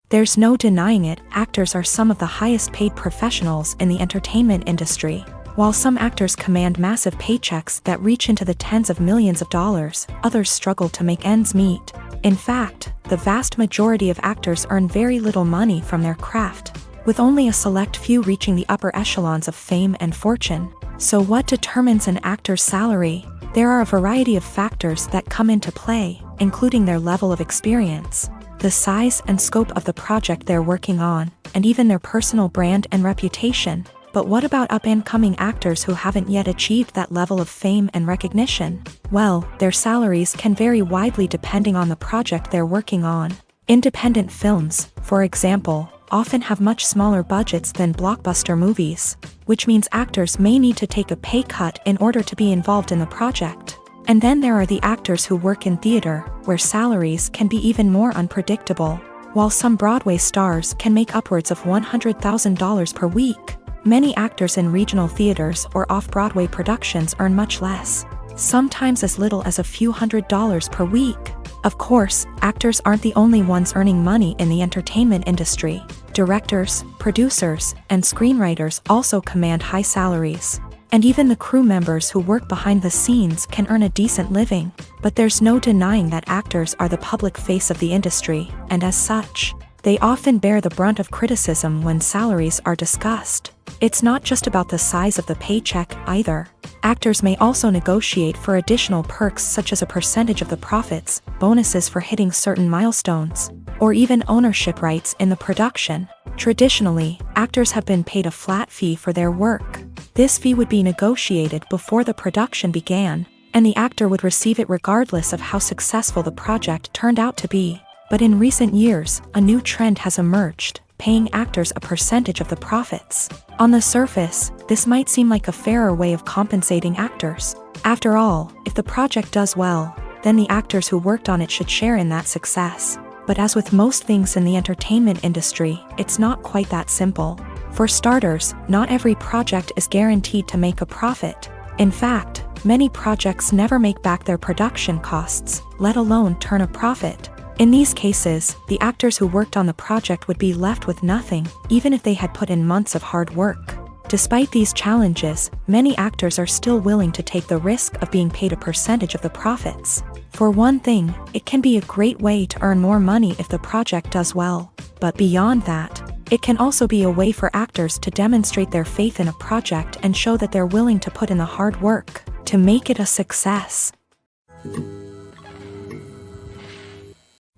There's no denying it, actors are some of the highest-paid professionals in the entertainment industry. While some actors command massive paychecks that reach into the tens of millions of dollars, others struggle to make ends meet. In fact, the vast majority of actors earn very little money from their craft, with only a select few reaching the upper echelons of fame and fortune. So what determines an actor's salary? There are a variety of factors that come into play, including their level of experience, the size and scope of the project they're working on, and even their personal brand and reputation. But what about up-and-coming actors who haven't yet achieved that level of fame and recognition? Well, their salaries can vary widely depending on the project they're working on. Independent films, for example, often have much smaller budgets than blockbuster movies, which means actors may need to take a pay cut in order to be involved in the project. And then there are the actors who work in theater, where salaries can be even more unpredictable. While some Broadway stars can make upwards of $100,000 per week, Many actors in regional theaters or off-Broadway productions earn much less, sometimes as little as a few $100s per week. Of course, actors aren't the only ones earning money in the entertainment industry. Directors, producers, and screenwriters also command high salaries. And even the crew members who work behind the scenes can earn a decent living. But there's no denying that actors are the public face of the industry, and as such, they often bear the brunt of criticism when salaries are discussed. It's not just about the size of the paycheck either. Actors may also negotiate for additional perks such as a percentage of the profits, bonuses for hitting certain milestones, or even ownership rights in the production. Traditionally, actors have been paid a flat fee for their work. This fee would be negotiated before the production began, and the actor would receive it regardless of how successful the project turned out to be. But in recent years, a new trend has emerged, paying actors a percentage of the profits. On the surface, this might seem like a fairer way of compensating actors. After all, if the project does well, then the actors who worked on it should share in that success. But as with most things in the entertainment industry, it's not quite that simple. For starters, not every project is guaranteed to make a profit. In fact, many projects never make back their production costs, let alone turn a profit. In these cases, the actors who worked on the project would be left with nothing, even if they had put in months of hard work. Despite these challenges, many actors are still willing to take the risk of being paid a percentage of the profits. For one thing, it can be a great way to earn more money if the project does well. But beyond that, it can also be a way for actors to demonstrate their faith in a project and show that they're willing to put in the hard work to make it a success.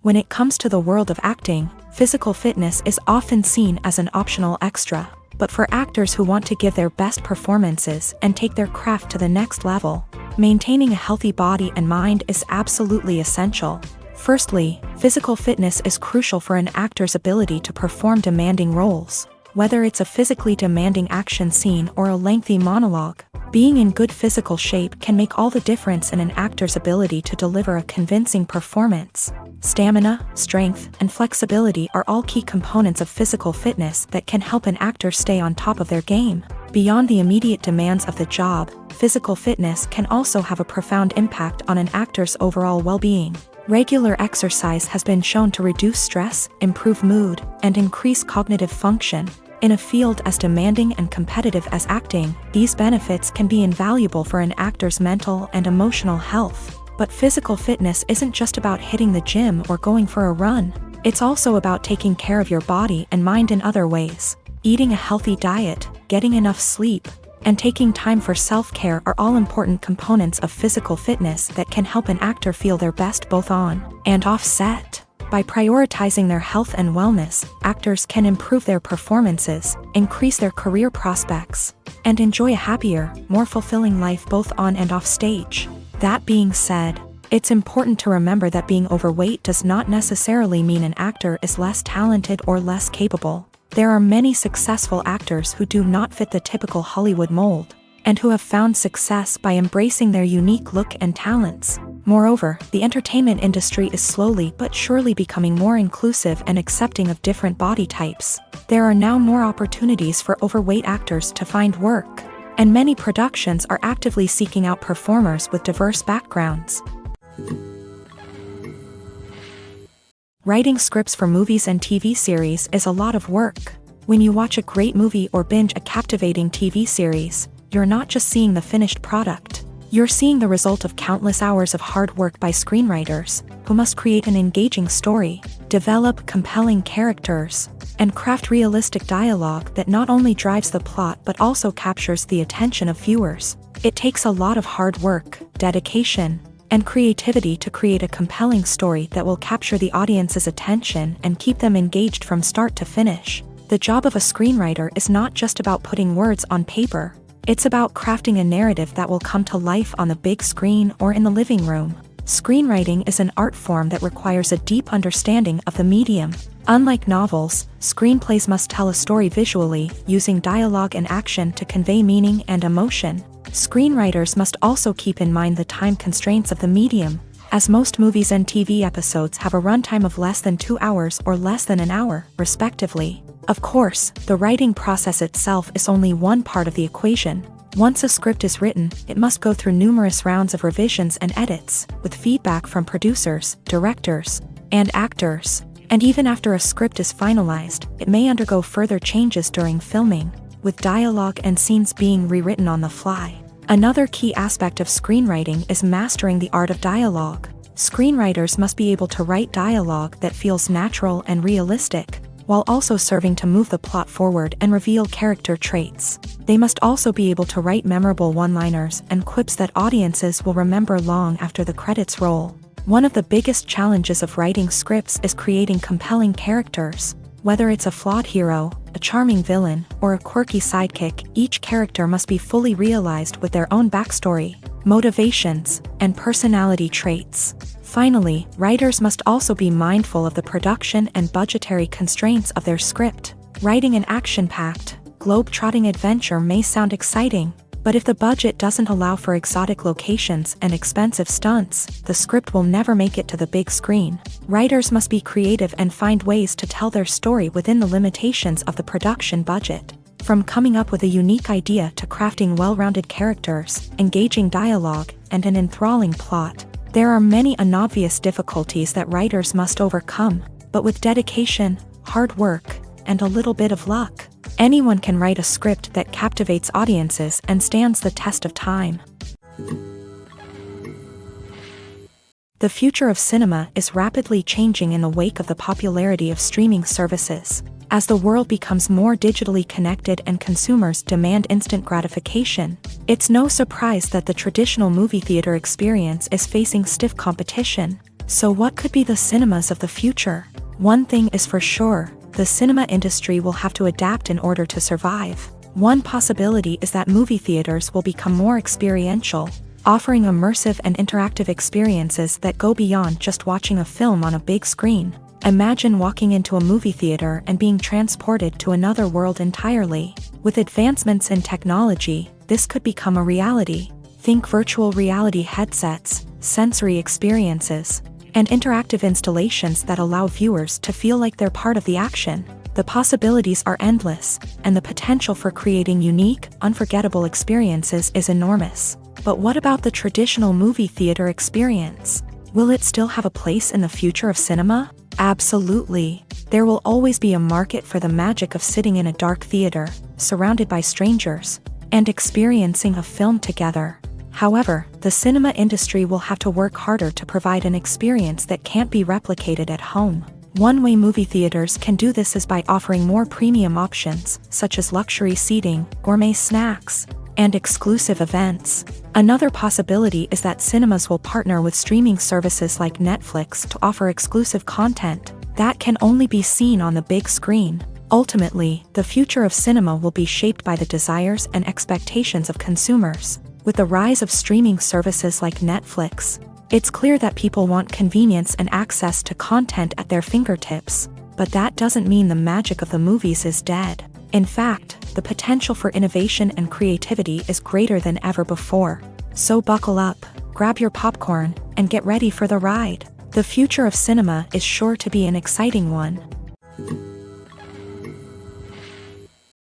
When it comes to the world of acting, physical fitness is often seen as an optional extra. But for actors who want to give their best performances and take their craft to the next level, maintaining a healthy body and mind is absolutely essential. Firstly, physical fitness is crucial for an actor's ability to perform demanding roles. Whether it's a physically demanding action scene or a lengthy monologue, being in good physical shape can make all the difference in an actor's ability to deliver a convincing performance. Stamina, strength, and flexibility are all key components of physical fitness that can help an actor stay on top of their game. Beyond the immediate demands of the job, physical fitness can also have a profound impact on an actor's overall well-being. Regular exercise has been shown to reduce stress, improve mood, and increase cognitive function. In a field as demanding and competitive as acting, these benefits can be invaluable for an actor's mental and emotional health. But physical fitness isn't just about hitting the gym or going for a run. It's also about taking care of your body and mind in other ways. Eating a healthy diet, getting enough sleep, and taking time for self-care are all important components of physical fitness that can help an actor feel their best both on and off set. By prioritizing their health and wellness, actors can improve their performances, increase their career prospects, and enjoy a happier, more fulfilling life both on and off stage. That being said, it's important to remember that being overweight does not necessarily mean an actor is less talented or less capable. There are many successful actors who do not fit the typical Hollywood mold, and who have found success by embracing their unique look and talents. Moreover, the entertainment industry is slowly but surely becoming more inclusive and accepting of different body types. There are now more opportunities for overweight actors to find work, and many productions are actively seeking out performers with diverse backgrounds. Writing scripts for movies and TV series is a lot of work. When you watch a great movie or binge a captivating TV series, you're not just seeing the finished product. You're seeing the result of countless hours of hard work by screenwriters, who must create an engaging story, develop compelling characters, and craft realistic dialogue that not only drives the plot but also captures the attention of viewers. It takes a lot of hard work, dedication, and creativity to create a compelling story that will capture the audience's attention and keep them engaged from start to finish. The job of a screenwriter is not just about putting words on paper. It's about crafting a narrative that will come to life on the big screen or in the living room. Screenwriting is an art form that requires a deep understanding of the medium. Unlike novels, screenplays must tell a story visually, using dialogue and action to convey meaning and emotion. Screenwriters must also keep in mind the time constraints of the medium, as most movies and TV episodes have a runtime of less than 2 hours or less than an hour, respectively. Of course, the writing process itself is only one part of the equation. Once a script is written, it must go through numerous rounds of revisions and edits, with feedback from producers, directors, and actors. And even after a script is finalized, it may undergo further changes during filming, with dialogue and scenes being rewritten on the fly. Another key aspect of screenwriting is mastering the art of dialogue. Screenwriters must be able to write dialogue that feels natural and realistic, while also serving to move the plot forward and reveal character traits. They must also be able to write memorable one-liners and quips that audiences will remember long after the credits roll. One of the biggest challenges of writing scripts is creating compelling characters. Whether it's a flawed hero, a charming villain, or a quirky sidekick, each character must be fully realized with their own backstory, motivations, and personality traits. Finally, writers must also be mindful of the production and budgetary constraints of their script. Writing an action-packed, globe-trotting adventure may sound exciting, but if the budget doesn't allow for exotic locations and expensive stunts, the script will never make it to the big screen. Writers must be creative and find ways to tell their story within the limitations of the production budget. From coming up with a unique idea to crafting well-rounded characters, engaging dialogue, and an enthralling plot, there are many unobvious difficulties that writers must overcome, but with dedication, hard work, and a little bit of luck, anyone can write a script that captivates audiences and stands the test of time. The future of cinema is rapidly changing in the wake of the popularity of streaming services. As the world becomes more digitally connected and consumers demand instant gratification, it's no surprise that the traditional movie theater experience is facing stiff competition. So what could be the cinemas of the future? One thing is for sure, the cinema industry will have to adapt in order to survive. One possibility is that movie theaters will become more experiential, offering immersive and interactive experiences that go beyond just watching a film on a big screen. Imagine walking into a movie theater and being transported to another world entirely. With advancements in technology, this could become a reality. Think virtual reality headsets, sensory experiences, and interactive installations that allow viewers to feel like they're part of the action. The possibilities are endless, and the potential for creating unique, unforgettable experiences is enormous. But what about the traditional movie theater experience? Will it still have a place in the future of cinema? Absolutely. There will always be a market for the magic of sitting in a dark theater, surrounded by strangers, and experiencing a film together. However, the cinema industry will have to work harder to provide an experience that can't be replicated at home. One way movie theaters can do this is by offering more premium options, such as luxury seating, gourmet snacks, and exclusive events. Another possibility is that cinemas will partner with streaming services like Netflix to offer exclusive content that can only be seen on the big screen. Ultimately, the future of cinema will be shaped by the desires and expectations of consumers. With the rise of streaming services like Netflix, it's clear that people want convenience and access to content at their fingertips. But that doesn't mean the magic of the movies is dead. In fact, the potential for innovation and creativity is greater than ever before. So buckle up, grab your popcorn, and get ready for the ride. The future of cinema is sure to be an exciting one.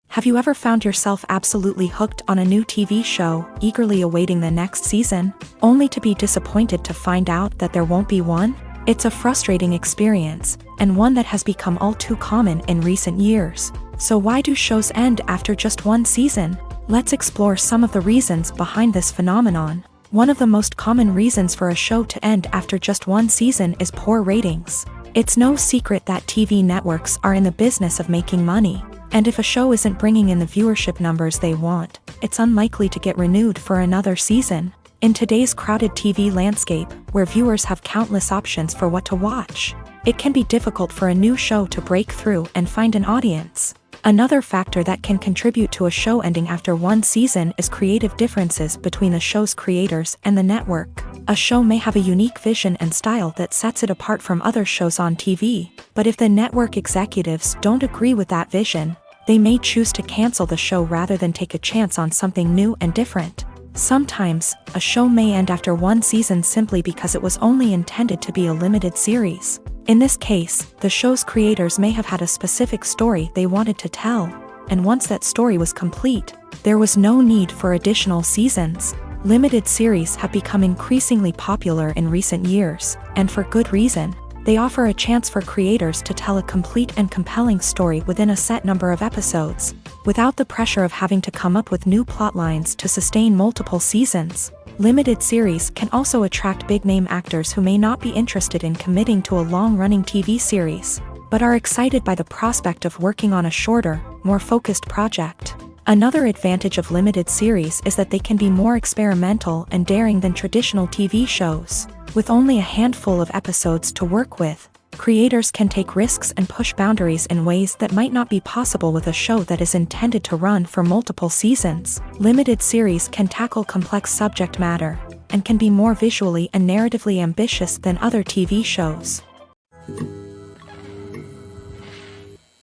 Have you ever found yourself absolutely hooked on a new TV show, eagerly awaiting the next season, only to be disappointed to find out that there won't be one? It's a frustrating experience, and one that has become all too common in recent years. So why do shows end after just one season? Let's explore some of the reasons behind this phenomenon. One of the most common reasons for a show to end after just one season is poor ratings. It's no secret that TV networks are in the business of making money, and if a show isn't bringing in the viewership numbers they want, it's unlikely to get renewed for another season. In today's crowded TV landscape, where viewers have countless options for what to watch, it can be difficult for a new show to break through and find an audience. Another factor that can contribute to a show ending after one season is creative differences between the show's creators and the network. A show may have a unique vision and style that sets it apart from other shows on TV, but if the network executives don't agree with that vision, they may choose to cancel the show rather than take a chance on something new and different. Sometimes, a show may end after one season simply because it was only intended to be a limited series. In this case, the show's creators may have had a specific story they wanted to tell, and once that story was complete, there was no need for additional seasons. Limited series have become increasingly popular in recent years, and for good reason. They offer a chance for creators to tell a complete and compelling story within a set number of episodes, without the pressure of having to come up with new plotlines to sustain multiple seasons. Limited series can also attract big-name actors who may not be interested in committing to a long-running TV series, but are excited by the prospect of working on a shorter, more focused project. Another advantage of limited series is that they can be more experimental and daring than traditional TV shows. With only a handful of episodes to work with, creators can take risks and push boundaries in ways that might not be possible with a show that is intended to run for multiple seasons. Limited series can tackle complex subject matter, and can be more visually and narratively ambitious than other TV shows.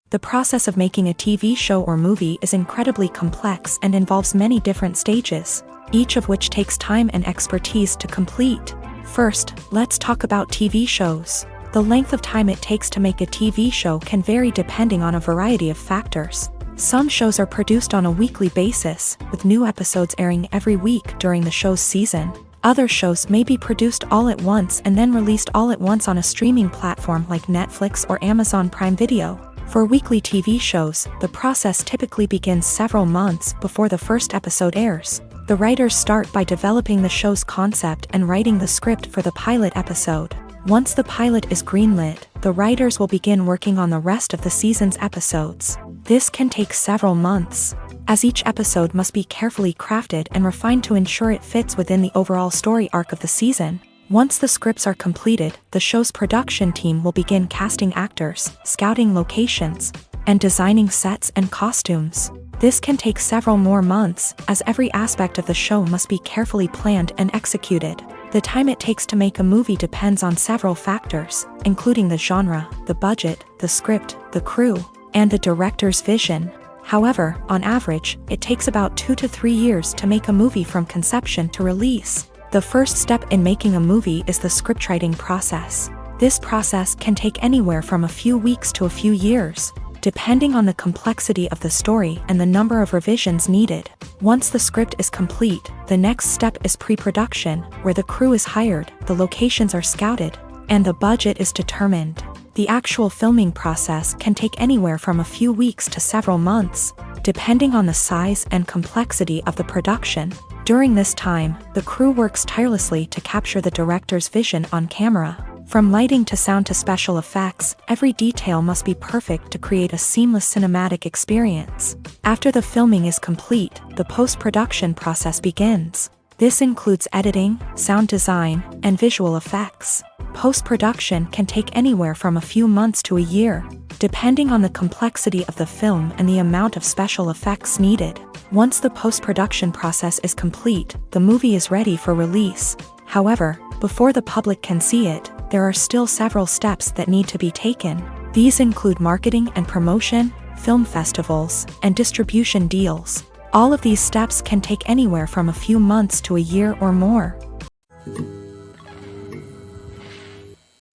The process of making a TV show or movie is incredibly complex and involves many different stages, each of which takes time and expertise to complete. First, let's talk about TV shows. The length of time it takes to make a TV show can vary depending on a variety of factors. Some shows are produced on a weekly basis, with new episodes airing every week during the show's season. Other shows may be produced all at once and then released all at once on a streaming platform like Netflix or Amazon Prime Video. For weekly TV shows, the process typically begins several months before the first episode airs. The writers start by developing the show's concept and writing the script for the pilot episode. Once the pilot is greenlit, the writers will begin working on the rest of the season's episodes. This can take several months, as each episode must be carefully crafted and refined to ensure it fits within the overall story arc of the season. Once the scripts are completed, the show's production team will begin casting actors, scouting locations, and designing sets and costumes. This can take several more months, as every aspect of the show must be carefully planned and executed. The time it takes to make a movie depends on several factors, including the genre, the budget, the script, the crew, and the director's vision. However, on average, it takes about 2 to 3 years to make a movie from conception to release. The first step in making a movie is the scriptwriting process. This process can take anywhere from a few weeks to a few years, depending on the complexity of the story and the number of revisions needed. Once the script is complete, the next step is pre-production, where the crew is hired, the locations are scouted, and the budget is determined. The actual filming process can take anywhere from a few weeks to several months, depending on the size and complexity of the production. During this time, the crew works tirelessly to capture the director's vision on camera. From lighting to sound to special effects, every detail must be perfect to create a seamless cinematic experience. After the filming is complete, the post-production process begins. This includes editing, sound design, and visual effects. Post-production can take anywhere from a few months to a year, depending on the complexity of the film and the amount of special effects needed. Once the post-production process is complete, the movie is ready for release. However, before the public can see it, there are still several steps that need to be taken. These include marketing and promotion, film festivals, and distribution deals. All of these steps can take anywhere from a few months to a year or more.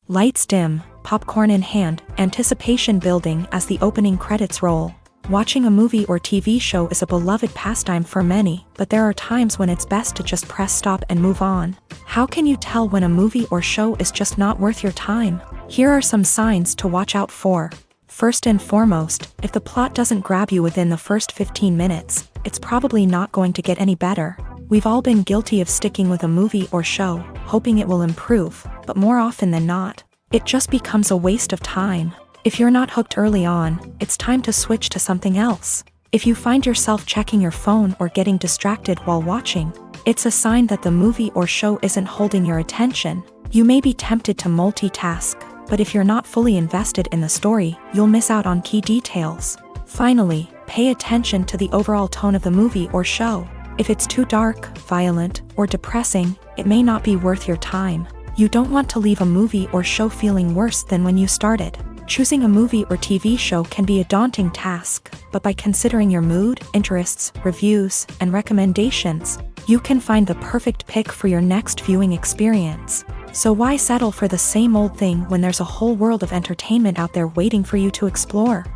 Lights dim, popcorn in hand, anticipation building as the opening credits roll. Watching a movie or TV show is a beloved pastime for many, but there are times when it's best to just press stop and move on. How can you tell when a movie or show is just not worth your time? Here are some signs to watch out for. First and foremost, if the plot doesn't grab you within the first 15 minutes, it's probably not going to get any better. We've all been guilty of sticking with a movie or show, hoping it will improve, but more often than not, it just becomes a waste of time. If you're not hooked early on, it's time to switch to something else. If you find yourself checking your phone or getting distracted while watching, it's a sign that the movie or show isn't holding your attention. You may be tempted to multitask, but if you're not fully invested in the story, you'll miss out on key details. Finally, pay attention to the overall tone of the movie or show. If it's too dark, violent, or depressing, it may not be worth your time. You don't want to leave a movie or show feeling worse than when you started. Choosing a movie or TV show can be a daunting task, but by considering your mood, interests, reviews, and recommendations, you can find the perfect pick for your next viewing experience. So why settle for the same old thing when there's a whole world of entertainment out there waiting for you to explore?